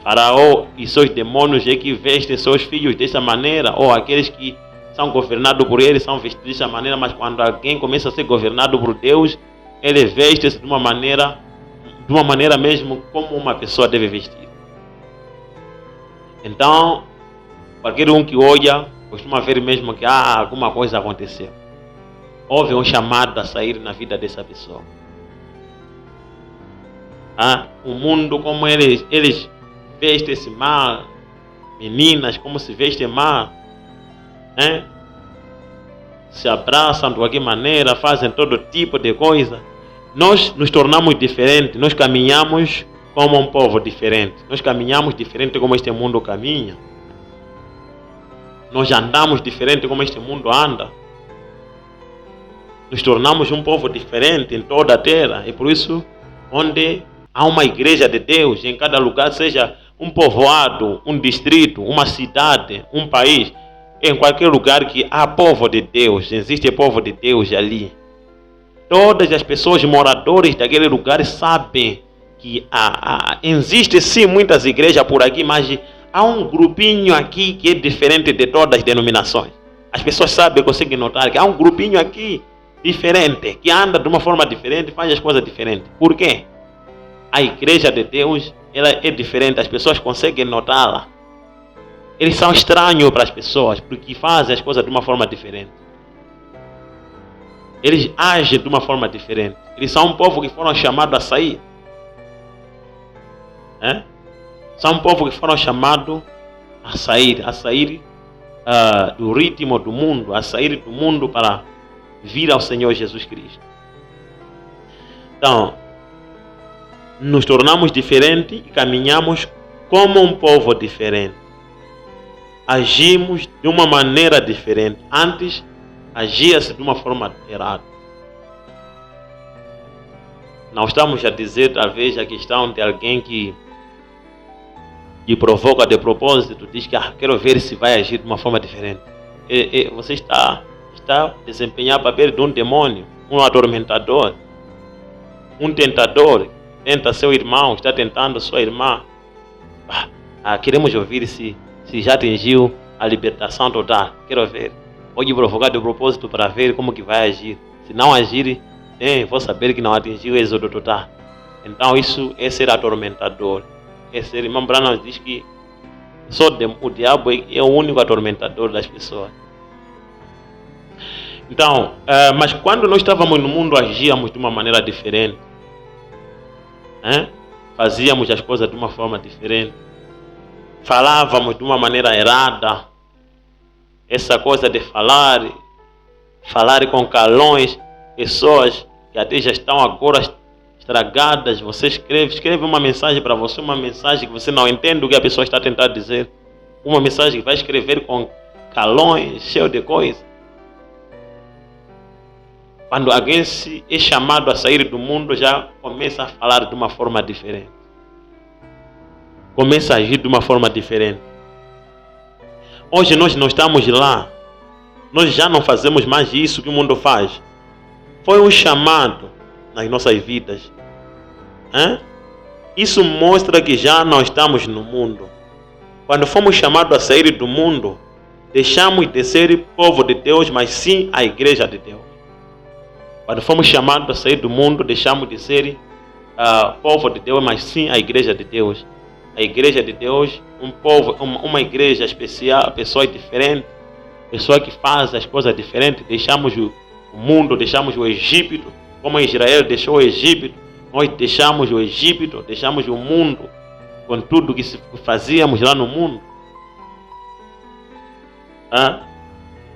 Faraó e seus demônios é que vestem seus filhos dessa maneira, ou aqueles que são governados por eles são vestidos dessa maneira, mas quando alguém começa a ser governado por Deus, ele veste-se de uma maneira mesmo como uma pessoa deve vestir. Então, qualquer um que olha, costuma ver mesmo que alguma coisa aconteceu. Houve um chamado a sair na vida dessa pessoa. O mundo, como eles vestem-se mal, meninas como se vestem mal, se abraçam de qualquer maneira, fazem todo tipo de coisa. Nós nos tornamos diferentes, nós caminhamos como um povo diferente, nós caminhamos diferente como este mundo caminha. Nós andamos diferente como este mundo anda. Nos tornamos um povo diferente em toda a terra. E por isso, onde há uma igreja de Deus, em cada lugar, seja um povoado, um distrito, uma cidade, um país, em qualquer lugar que há povo de Deus, existe povo de Deus ali. Todas as pessoas moradores daquele lugar sabem que existe sim muitas igrejas por aqui, mas há um grupinho aqui que é diferente de todas as denominações. As pessoas sabem, conseguem notar que há um grupinho aqui diferente, que anda de uma forma diferente, faz as coisas diferentes. Por quê? A igreja de Deus, ela é diferente, as pessoas conseguem notá-la. Eles são estranhos para as pessoas, porque fazem as coisas de uma forma diferente. Eles agem de uma forma diferente. Eles são um povo que foram chamados a sair. São um povo que foram chamados a sair do ritmo do mundo, a sair do mundo para vir ao Senhor Jesus Cristo. Então, nos tornamos diferentes e caminhamos como um povo diferente. Agimos de uma maneira diferente. Antes, agia-se de uma forma errada. Não estamos a dizer, talvez, a questão de alguém que provoca de propósito, diz que quero ver se vai agir de uma forma diferente. Você está a desempenhar o papel de um demônio, um atormentador, um tentador. Tenta seu irmão, está tentando sua irmã. Queremos ouvir se já atingiu a libertação total. Quero ver. Pode provocar de propósito para ver como que vai agir. Se não agir, vou saber que não atingiu o êxodo total. Então isso é ser atormentador. Esse irmão Branham diz que o diabo é o único atormentador das pessoas. Então, mas quando nós estávamos no mundo, agíamos de uma maneira diferente. Fazíamos as coisas de uma forma diferente. Falávamos de uma maneira errada. Essa coisa de falar com calões, pessoas que até já estão agora estragadas. Você escreve uma mensagem para você, uma mensagem que você não entende o que a pessoa está tentando dizer. Uma mensagem que vai escrever com calões, cheio de coisa. Quando alguém é chamado a sair do mundo, já começa a falar de uma forma diferente. Começa a agir de uma forma diferente. Hoje nós não estamos lá. Nós já não fazemos mais isso que o mundo faz. Foi um chamado nas nossas vidas. Isso mostra que já não estamos no mundo. Quando fomos chamados a sair do mundo, deixamos de ser povo de Deus, mas sim a igreja de Deus. Quando fomos chamados a sair do mundo, deixamos de ser povo de Deus, mas sim a igreja de Deus. A igreja de Deus, um povo, uma igreja especial, pessoas diferentes, pessoas que fazem as coisas diferentes. Deixamos o mundo, deixamos o Egito, como Israel deixou o Egito. Nós deixamos o Egito, deixamos o mundo, com tudo que fazíamos lá no mundo.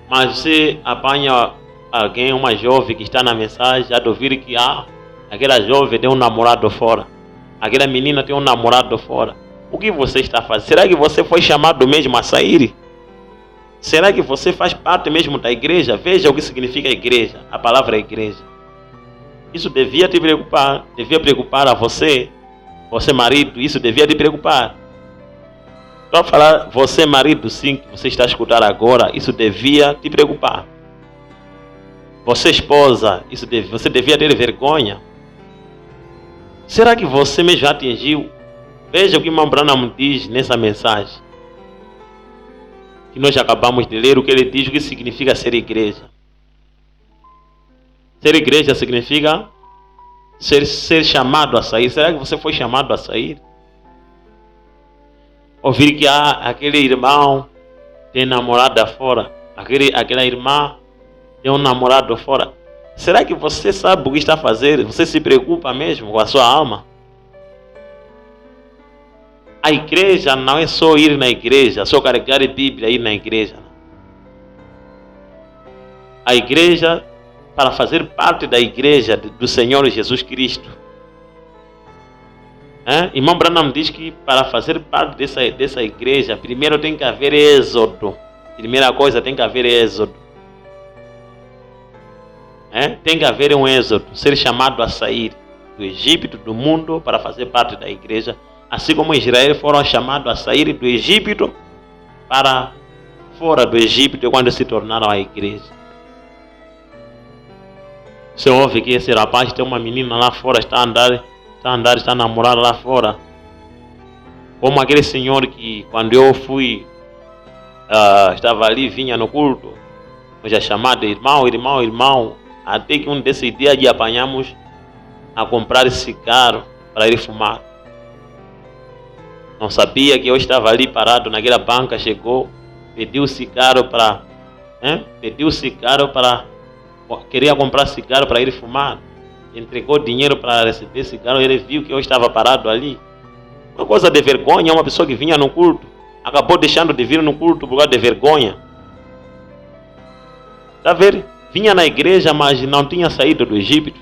Mas você apanha alguém, uma jovem que está na mensagem, já de ouvir que aquela jovem tem um namorado fora, aquela menina tem um namorado fora. O que você está fazendo? Será que você foi chamado mesmo a sair? Será que você faz parte mesmo da igreja? Veja o que significa igreja, a palavra igreja. Isso devia te preocupar, devia preocupar a você, você marido, isso devia te preocupar. Para falar, você marido, sim, que você está escutando agora, isso devia te preocupar. Você esposa, você devia ter vergonha. Será que você mesmo já atingiu? Veja o que irmão Branham diz nessa mensagem. Que nós acabamos de ler, o que ele diz, o que significa ser igreja. Ser igreja significa ser chamado a sair. Será que você foi chamado a sair? Ouvir que aquele irmão tem namorada fora, aquela irmã tem um namorado fora. Será que você sabe o que está fazendo? Você se preocupa mesmo com a sua alma? A igreja não é só ir na igreja, só carregar a Bíblia e ir na igreja. A igreja, para fazer parte da igreja do Senhor Jesus Cristo. Irmão Branham diz que para fazer parte dessa igreja, primeiro tem que haver êxodo. Primeira coisa, tem que haver êxodo. Tem que haver um êxodo, ser chamado a sair do Egito, do mundo, para fazer parte da igreja. Assim como Israel foram chamados a sair do Egito para fora do Egito quando se tornaram a igreja. Você ouve que esse rapaz tem uma menina lá fora, está a namorar lá fora. Como aquele senhor que quando eu fui, estava ali, vinha no culto, eu já chamado irmão, até que um desses dias de apanhamos a comprar cigarro para ir fumar. Não sabia que eu estava ali parado naquela banca, chegou, pediu cigarro para, queria comprar cigarro para ir fumar. Entregou dinheiro para receber cigarro, ele viu que eu estava parado ali. Uma coisa de vergonha, uma pessoa que vinha no culto, acabou deixando de vir no culto por causa de vergonha. Está vendo? Vinha na igreja, mas não tinha saído do Egito.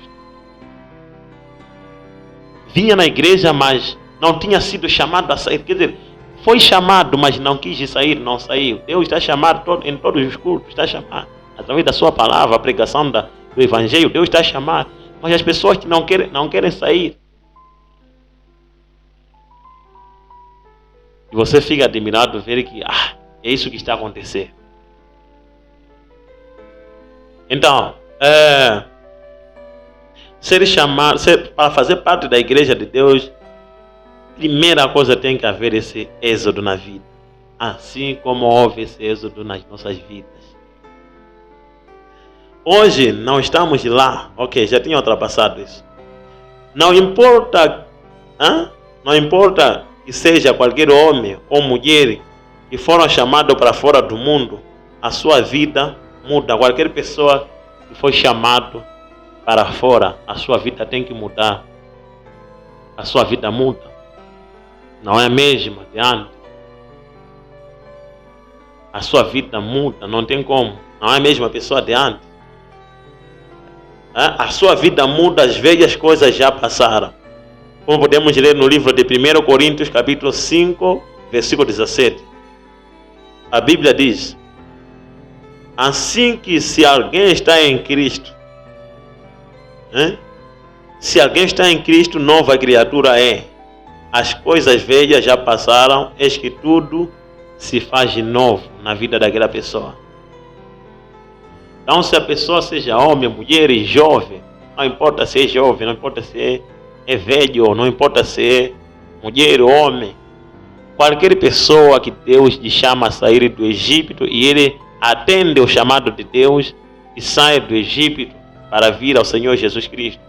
Vinha na igreja, mas não tinha sido chamado a sair. Quer dizer, foi chamado, mas não quis sair, não saiu. Deus está chamado em todos os cultos, está chamado. Através da sua palavra, a pregação do Evangelho, Deus está chamado. Mas as pessoas que não querem sair. E você fica admirado ver que é isso que está acontecendo. Então, para fazer parte da igreja de Deus, primeira coisa tem que haver esse êxodo na vida. Assim como houve esse êxodo nas nossas vidas. Hoje não estamos lá. Ok, já tinha ultrapassado isso. Não importa que seja qualquer homem ou mulher que foram chamados para fora do mundo, a sua vida muda. Qualquer pessoa que foi chamado para fora, a sua vida tem que mudar. a sua vida muda. Não é a mesma de antes. A sua vida muda, não tem como. Não é a mesma pessoa de antes. A sua vida muda, as velhas coisas já passaram. Como podemos ler no livro de 1 Coríntios, capítulo 5, versículo 17. A Bíblia diz: assim que se alguém está em Cristo, se alguém está em Cristo, nova criatura é. As coisas velhas já passaram, eis que tudo se faz de novo na vida daquela pessoa. Então, se a pessoa seja homem, mulher e jovem, não importa se é jovem, não importa se é velho, não importa se é mulher ou homem, qualquer pessoa que Deus lhe chama a sair do Egito e ele atende o chamado de Deus e sai do Egito para vir ao Senhor Jesus Cristo,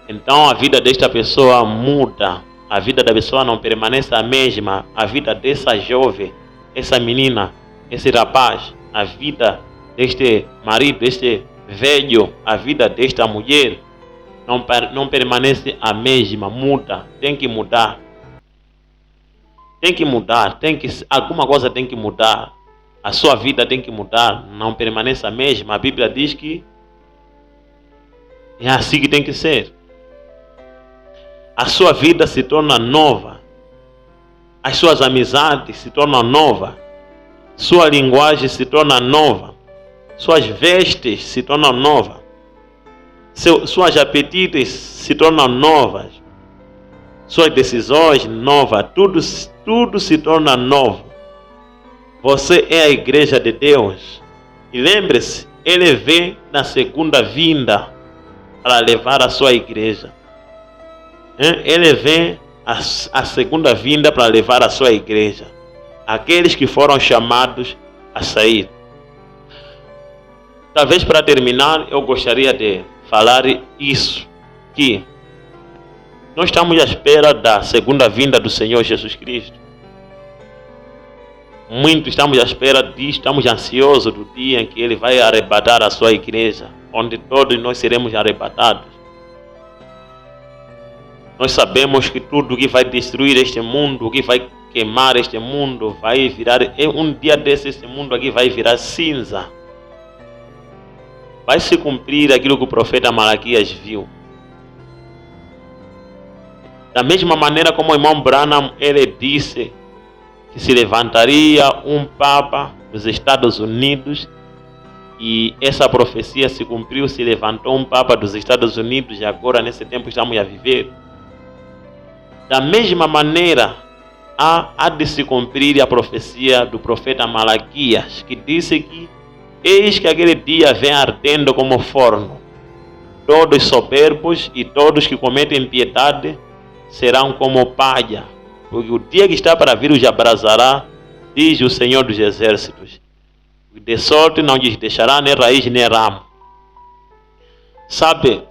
então a vida desta pessoa muda. A vida da pessoa não permanece a mesma. A vida dessa jovem, essa menina, esse rapaz, a vida deste marido, deste velho, a vida desta mulher não permanece a mesma. Muda, tem que mudar. Tem que mudar, alguma coisa tem que mudar. A sua vida tem que mudar, não permanece a mesma. A Bíblia diz que é assim que tem que ser. A sua vida se torna nova. As suas amizades se tornam novas. Sua linguagem se torna nova. Suas vestes se tornam novas. Suas apetites se tornam novas. Suas decisões novas. Tudo se torna novo. Você é a igreja de Deus. E lembre-se, Ele vem na segunda vinda para levar a sua igreja. Ele vem a segunda vinda para levar a sua igreja. Aqueles que foram chamados a sair. Talvez para terminar, eu gostaria de falar isso. Que nós estamos à espera da segunda vinda do Senhor Jesus Cristo. Muito estamos à espera disso, estamos ansiosos do dia em que Ele vai arrebatar a sua igreja. Onde todos nós seremos arrebatados. Nós sabemos que tudo que vai destruir este mundo, que vai queimar este mundo, vai virar, um dia desse, esse mundo aqui vai virar cinza. Vai se cumprir aquilo que o profeta Malaquias viu. Da mesma maneira como o irmão Branham, ele disse que se levantaria um Papa dos Estados Unidos, e essa profecia se cumpriu, se levantou um Papa dos Estados Unidos, e agora nesse tempo estamos a viver. Da mesma maneira, há de se cumprir a profecia do profeta Malaquias, que disse que eis que aquele dia vem ardendo como forno. Todos soberbos e todos que cometem impiedade serão como palha, porque o dia que está para vir os abrasará, diz o Senhor dos Exércitos. De sorte não lhes deixará nem raiz nem ramo. Sabe,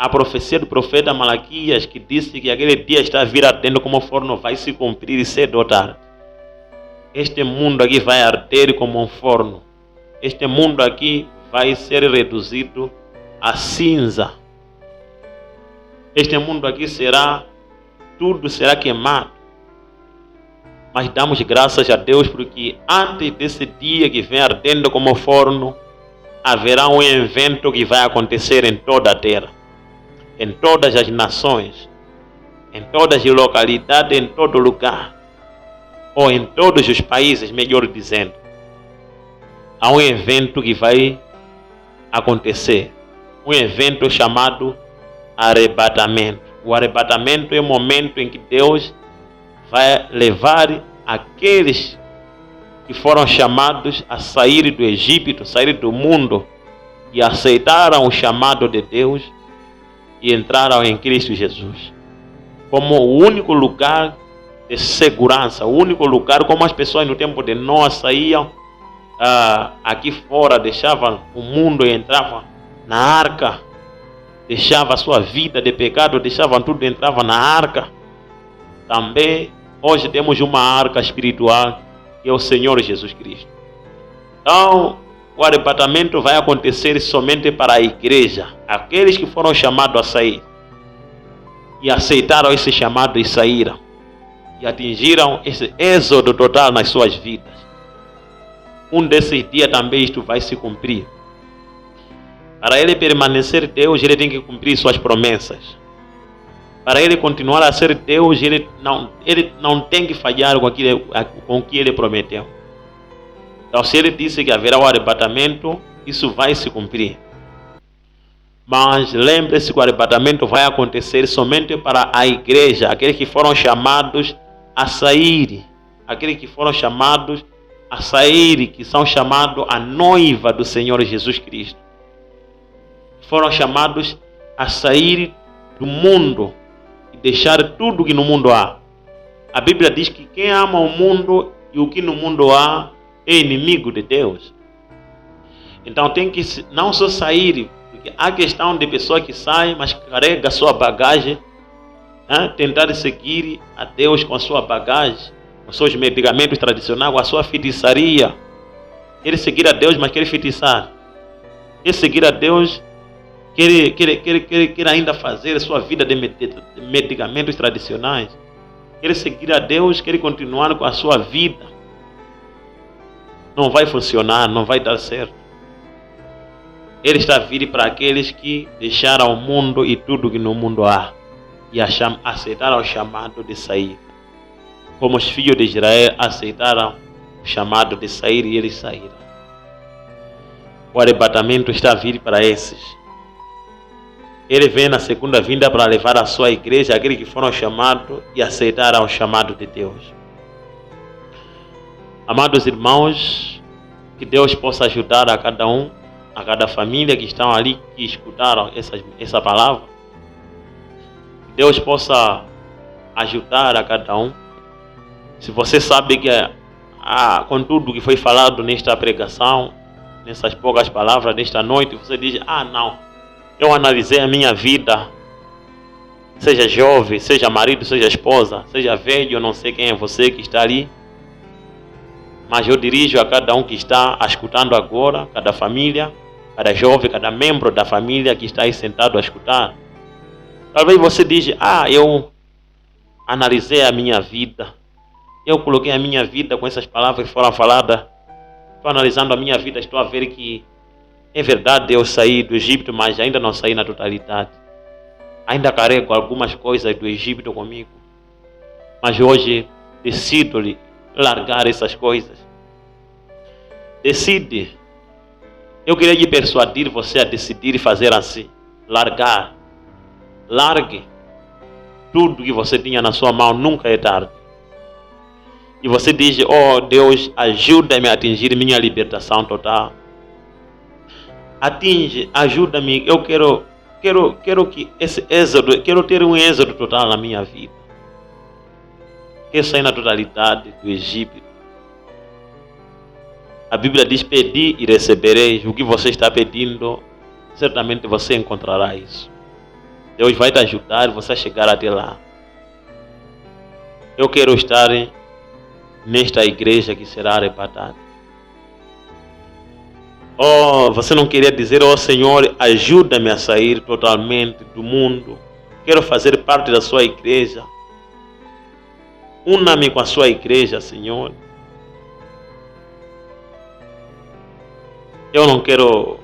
a profecia do profeta Malaquias, que disse que aquele dia está a vir ardendo como forno, vai se cumprir cedo ou tarde. Este mundo aqui vai arder como um forno. Este mundo aqui vai ser reduzido a cinza. Este mundo aqui tudo será queimado. Mas damos graças a Deus porque antes desse dia que vem ardendo como forno, haverá um evento que vai acontecer em toda a terra. Em todas as nações, em todas as localidades, em todo lugar, ou em todos os países, melhor dizendo, há um evento que vai acontecer, um evento chamado arrebatamento. O arrebatamento é o momento em que Deus vai levar aqueles que foram chamados a sair do Egito, sair do mundo, e aceitaram o chamado de Deus, e entraram em Cristo Jesus como o único lugar de segurança, o único lugar, como as pessoas no tempo de Noé saíam aqui fora, deixavam o mundo e entravam na arca, deixavam a sua vida de pecado, deixavam tudo e entravam na arca. Também hoje temos uma arca espiritual, que é o Senhor Jesus Cristo. Então, o arrebatamento vai acontecer somente para a igreja, aqueles que foram chamados a sair. e aceitaram esse chamado e saíram. E atingiram esse êxodo total nas suas vidas. Um desses dias também isto vai se cumprir. Para ele permanecer Deus, ele tem que cumprir suas promessas. Para ele continuar a ser Deus, ele não tem que falhar com o que ele prometeu. Então, se ele disse que haverá o arrebatamento, isso vai se cumprir. Mas lembre-se que o arrebatamento vai acontecer somente para a igreja, aqueles que foram chamados a sair. Aqueles que foram chamados a sair, que são chamados a noiva do Senhor Jesus Cristo. Foram chamados a sair do mundo e deixar tudo que no mundo há. A Bíblia diz que quem ama o mundo e o que no mundo há é inimigo de Deus. Então tem que não só sair, porque há questão de pessoa que sai, mas carrega a sua bagagem, tentar seguir a Deus com a sua bagagem, com os seus medicamentos tradicionais, com a sua feitiçaria. Quer seguir a Deus, mas quer feitiçar. Quer seguir a Deus, quer ainda fazer a sua vida de medicamentos tradicionais. Quer seguir a Deus, quer continuar com a sua vida. Não vai funcionar, não vai dar certo. Ele está vindo para aqueles que deixaram o mundo e tudo que no mundo há e aceitaram o chamado de sair. Como os filhos de Israel aceitaram o chamado de sair e eles saíram. O arrebatamento está vindo para esses. Ele vem na segunda vinda para levar a sua igreja, aqueles que foram chamados e aceitaram o chamado de Deus. Amados irmãos, que Deus possa ajudar a cada um, a cada família que estão ali, que escutaram essa palavra. Que Deus possa ajudar a cada um. Se você sabe que com tudo que foi falado nesta pregação, nessas poucas palavras desta noite, você diz, não, eu analisei a minha vida, seja jovem, seja marido, seja esposa, seja velho, eu não sei quem é você que está ali, mas eu dirijo a cada um que está escutando agora, cada família, cada jovem, cada membro da família que está aí sentado a escutar. Talvez você diga, eu analisei a minha vida, eu coloquei a minha vida com essas palavras que foram faladas, estou analisando a minha vida, estou a ver que é verdade, eu saí do Egito, mas ainda não saí na totalidade. Ainda carrego algumas coisas do Egito comigo, mas hoje decido largar essas coisas. Decide. Eu queria lhe persuadir você a decidir e fazer assim. Largar. Largue. Tudo que você tinha na sua mão, nunca é tarde. E você diz, Deus, ajuda-me a atingir minha libertação total. Ajuda-me, eu quero que esse êxodo, quero ter um êxodo total na minha vida. Quero sair na totalidade do Egito. A Bíblia diz, pedi e recebereis. O que você está pedindo, certamente você encontrará isso. Deus vai te ajudar você a chegar até lá. Eu quero estar nesta igreja que será arrebatada. Você não queria dizer, Senhor, ajuda-me a sair totalmente do mundo. Quero fazer parte da sua igreja. Una-me com a sua igreja, Senhor. Eu não quero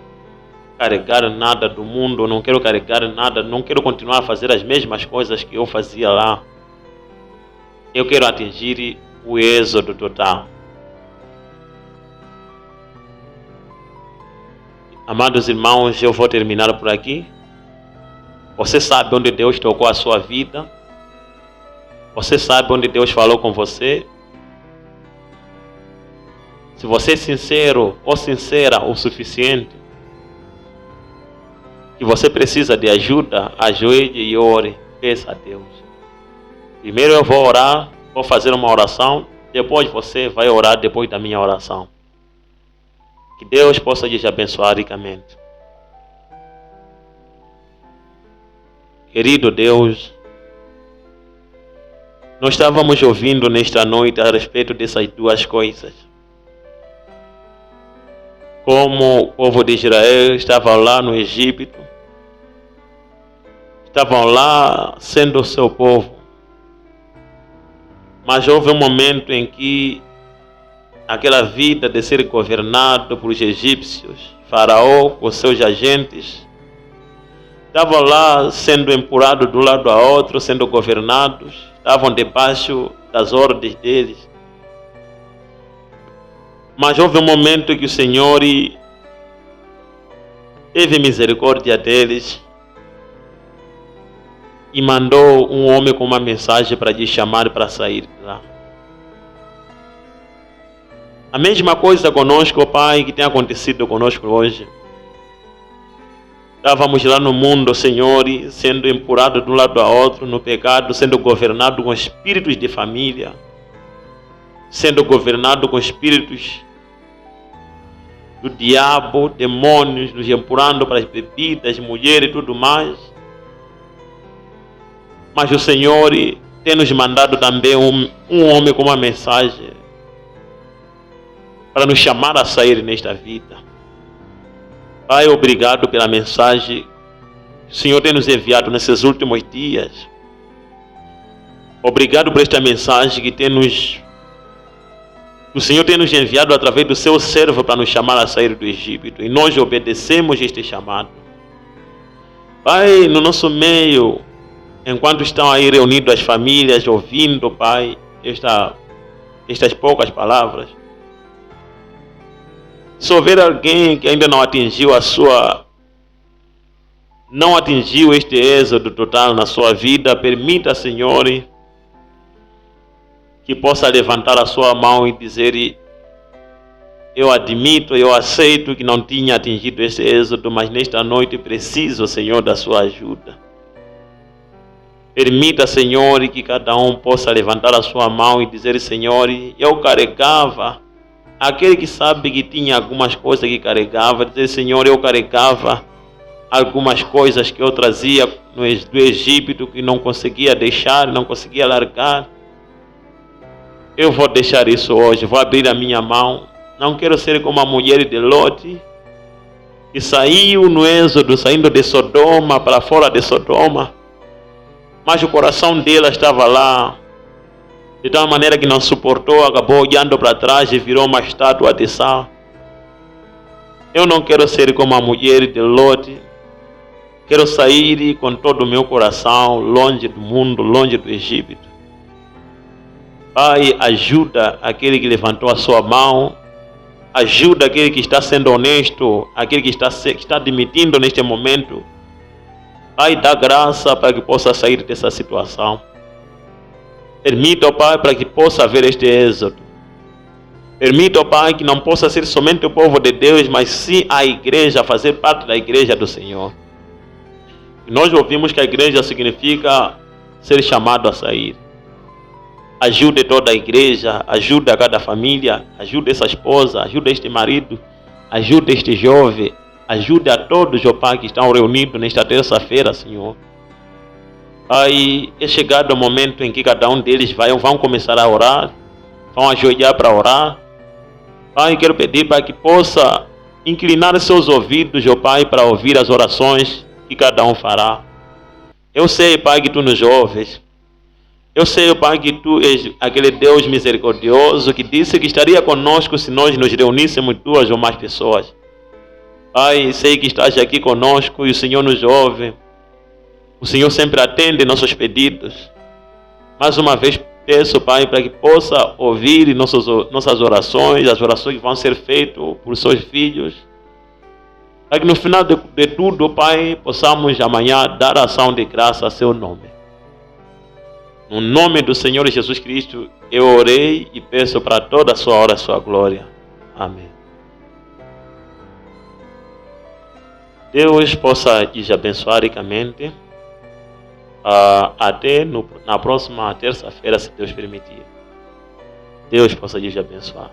carregar nada do mundo, não quero carregar nada, não quero continuar a fazer as mesmas coisas que eu fazia lá. Eu quero atingir o êxodo total. Amados irmãos, eu vou terminar por aqui. Você sabe onde Deus tocou a sua vida? Você sabe onde Deus falou com você? Se você é sincero ou sincera o suficiente, que você precisa de ajuda, ajoelhe e ore, peça a Deus. Primeiro eu vou orar, vou fazer uma oração, depois você vai orar depois da minha oração. Que Deus possa te abençoar ricamente. Querido Deus, nós estávamos ouvindo nesta noite a respeito dessas duas coisas. Como o povo de Israel estava lá no Egito, estavam lá sendo o seu povo. Mas houve um momento em que aquela vida de ser governado por os egípcios, Faraó com seus agentes, estavam lá sendo empurrados de um lado a outro, sendo governados, estavam debaixo das ordens deles. Mas houve um momento em que o Senhor teve misericórdia deles e mandou um homem com uma mensagem para lhes chamar para sair de lá. A mesma coisa conosco, Pai, que tem acontecido conosco hoje. Estávamos lá no mundo, Senhor, sendo empurrados de um lado a outro no pecado, sendo governados com espíritos de família, sendo governados com espíritos do diabo, demônios, nos empurrando para as bebidas, mulheres e tudo mais. Mas o Senhor tem nos mandado também um homem com uma mensagem para nos chamar a sair nesta vida. Pai, obrigado pela mensagem que o Senhor tem nos enviado nesses últimos dias. Obrigado por esta mensagem que o Senhor tem nos enviado através do seu servo para nos chamar a sair do Egito. E nós obedecemos este chamado. Pai, no nosso meio, enquanto estão aí reunidos as famílias, ouvindo, Pai, estas poucas palavras, se houver alguém que ainda não atingiu este êxodo total na sua vida, permita, Senhor, que possa levantar a sua mão e dizer: eu admito, eu aceito que não tinha atingido esse êxodo, mas nesta noite preciso, Senhor, da sua ajuda. Permita, Senhor, que cada um possa levantar a sua mão e dizer: Senhor, eu carregava. Aquele que sabe que tinha algumas coisas que carregava, dizer: Senhor, eu carregava algumas coisas que eu trazia do Egito, que não conseguia deixar, não conseguia largar. Eu vou deixar isso hoje, vou abrir a minha mão. Não quero ser como a mulher de Lote, que saiu no êxodo, saindo de Sodoma para fora de Sodoma, mas o coração dela estava lá, de tal maneira que não suportou, acabou olhando para trás e virou uma estátua de sal. Eu não quero ser como a mulher de Lote. Quero sair com todo o meu coração, longe do mundo, longe do Egito. Pai, ajuda aquele que levantou a sua mão. Ajuda aquele que está sendo honesto, aquele que está admitindo neste momento. Pai, dá graça para que possa sair dessa situação. Permita, Pai, para que possa haver este êxodo. Permita, Pai, que não possa ser somente o povo de Deus, mas sim a igreja, fazer parte da igreja do Senhor. E nós ouvimos que a igreja significa ser chamado a sair. Ajude toda a igreja, ajude a cada família, ajude essa esposa, ajude este marido, ajude este jovem, ajude a todos, ó Pai, que estão reunidos nesta terça-feira, Senhor. Aí é chegado o momento em que cada um deles vão começar a orar, vão ajoelhar para orar. Pai, quero pedir para que possa inclinar seus ouvidos, ó Pai, para ouvir as orações que cada um fará. Eu sei, Pai, que Tu nos ouves. Eu sei, Pai, que Tu és aquele Deus misericordioso que disse que estaria conosco se nós nos reuníssemos 2 ou mais pessoas. Pai, sei que estás aqui conosco e o Senhor nos ouve. O Senhor sempre atende nossos pedidos. Mais uma vez peço, Pai, para que possa ouvir nossas orações, as orações que vão ser feitas por seus filhos. Para que no final de tudo, Pai, possamos amanhã dar ação de graça a seu nome. No nome do Senhor Jesus Cristo, eu orei e peço para toda a sua hora, a sua glória. Amém. Deus possa te abençoar ricamente. Até na próxima terça-feira, se Deus permitir. Deus possa te abençoar.